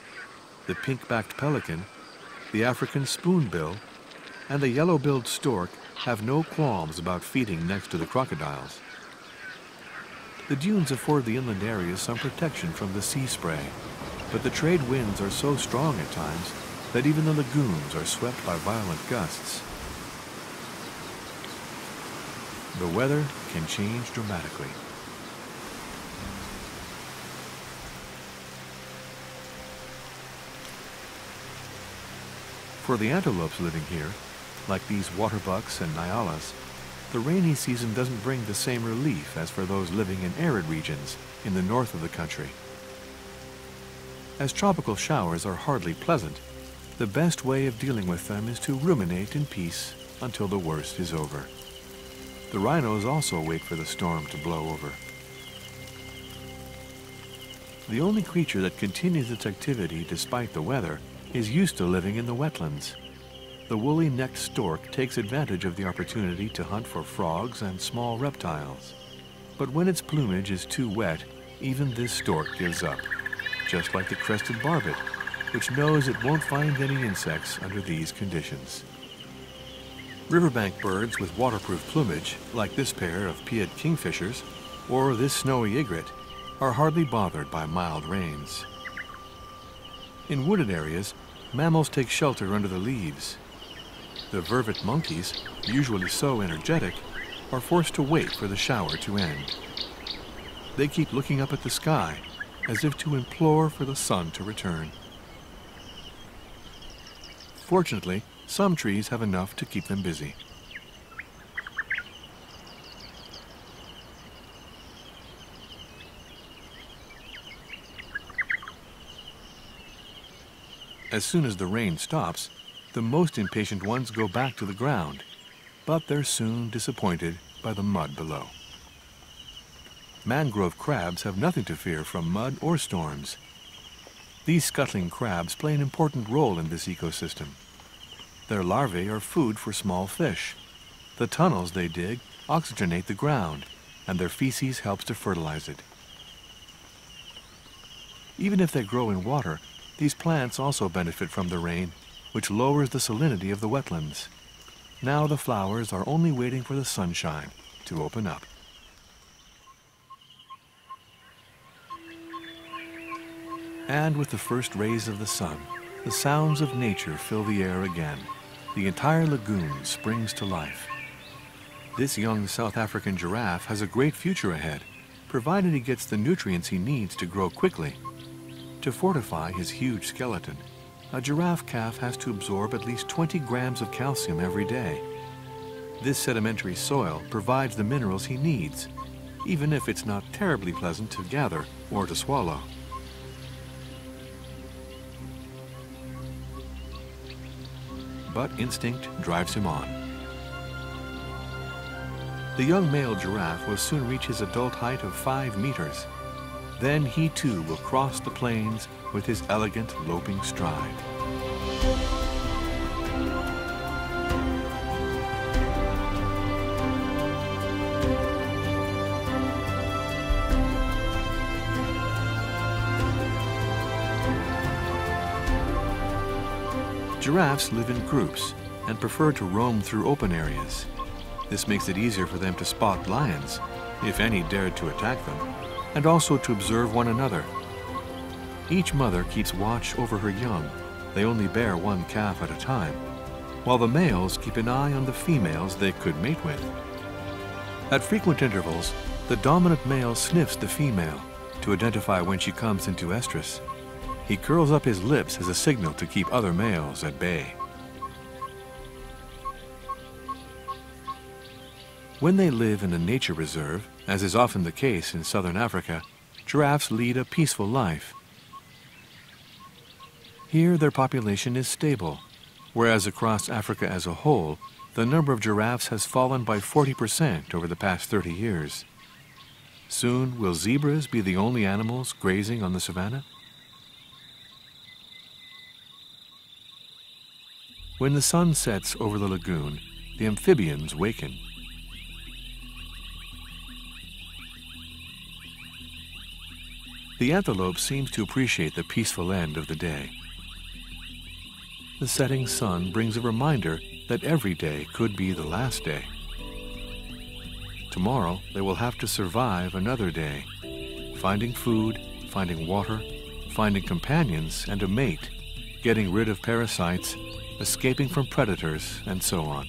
the pink-backed pelican, the African spoonbill, and the yellow-billed stork have no qualms about feeding next to the crocodiles. The dunes afford the inland areas some protection from the sea spray, but the trade winds are so strong at times that even the lagoons are swept by violent gusts. The weather can change dramatically. For the antelopes living here, like these waterbucks and nyalas, the rainy season doesn't bring the same relief as for those living in arid regions in the north of the country. As tropical showers are hardly pleasant, the best way of dealing with them is to ruminate in peace until the worst is over. The rhinos also wait for the storm to blow over. The only creature that continues its activity despite the weather is used to living in the wetlands. The woolly-necked stork takes advantage of the opportunity to hunt for frogs and small reptiles. But when its plumage is too wet, even this stork gives up, just like the crested barbet, which knows it won't find any insects under these conditions. Riverbank birds with waterproof plumage, like this pair of pied kingfishers or this snowy egret, are hardly bothered by mild rains. In wooded areas, mammals take shelter under the leaves. The vervet monkeys, usually so energetic, are forced to wait for the shower to end. They keep looking up at the sky, as if to implore for the sun to return. Fortunately, some trees have enough to keep them busy. As soon as the rain stops, the most impatient ones go back to the ground, but they're soon disappointed by the mud below. Mangrove crabs have nothing to fear from mud or storms. These scuttling crabs play an important role in this ecosystem. Their larvae are food for small fish. The tunnels they dig oxygenate the ground, and their feces helps to fertilize it. Even if they grow in water, these plants also benefit from the rain, which lowers the salinity of the wetlands. Now the flowers are only waiting for the sunshine to open up. And with the first rays of the sun, the sounds of nature fill the air again. The entire lagoon springs to life. This young South African giraffe has a great future ahead, provided he gets the nutrients he needs to grow quickly. To fortify his huge skeleton, a giraffe calf has to absorb at least 20 grams of calcium every day. This sedimentary soil provides the minerals he needs, even if it's not terribly pleasant to gather or to swallow. But instinct drives him on. The young male giraffe will soon reach his adult height of 5 meters. Then he too will cross the plains with his elegant loping stride. Giraffes live in groups and prefer to roam through open areas. This makes it easier for them to spot lions, if any dared to attack them, and also to observe one another. Each mother keeps watch over her young. They only bear one calf at a time, while the males keep an eye on the females they could mate with. At frequent intervals, the dominant male sniffs the female to identify when she comes into estrus. He curls up his lips as a signal to keep other males at bay. When they live in a nature reserve, as is often the case in southern Africa, giraffes lead a peaceful life. Here their population is stable, whereas across Africa as a whole, the number of giraffes has fallen by 40% over the past 30 years. Soon, will zebras be the only animals grazing on the savanna? When the sun sets over the lagoon, the amphibians waken. The antelope seems to appreciate the peaceful end of the day. The setting sun brings a reminder that every day could be the last day. Tomorrow, they will have to survive another day, finding food, finding water, finding companions and a mate, getting rid of parasites, escaping from predators, and so on.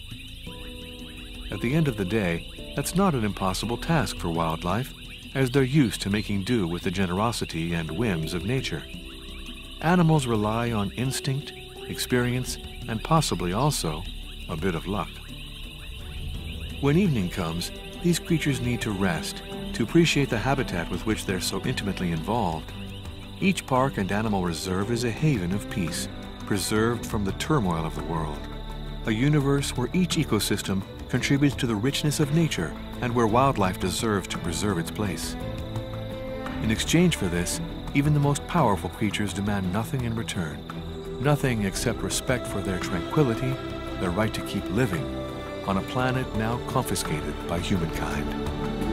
At the end of the day, that's not an impossible task for wildlife, as they're used to making do with the generosity and whims of nature. Animals rely on instinct, experience, and possibly also a bit of luck. When evening comes, these creatures need to rest, to appreciate the habitat with which they're so intimately involved. Each park and animal reserve is a haven of peace, preserved from the turmoil of the world. A universe where each ecosystem contributes to the richness of nature and where wildlife deserves to preserve its place. In exchange for this, even the most powerful creatures demand nothing in return. Nothing except respect for their tranquility, their right to keep living on a planet now confiscated by humankind.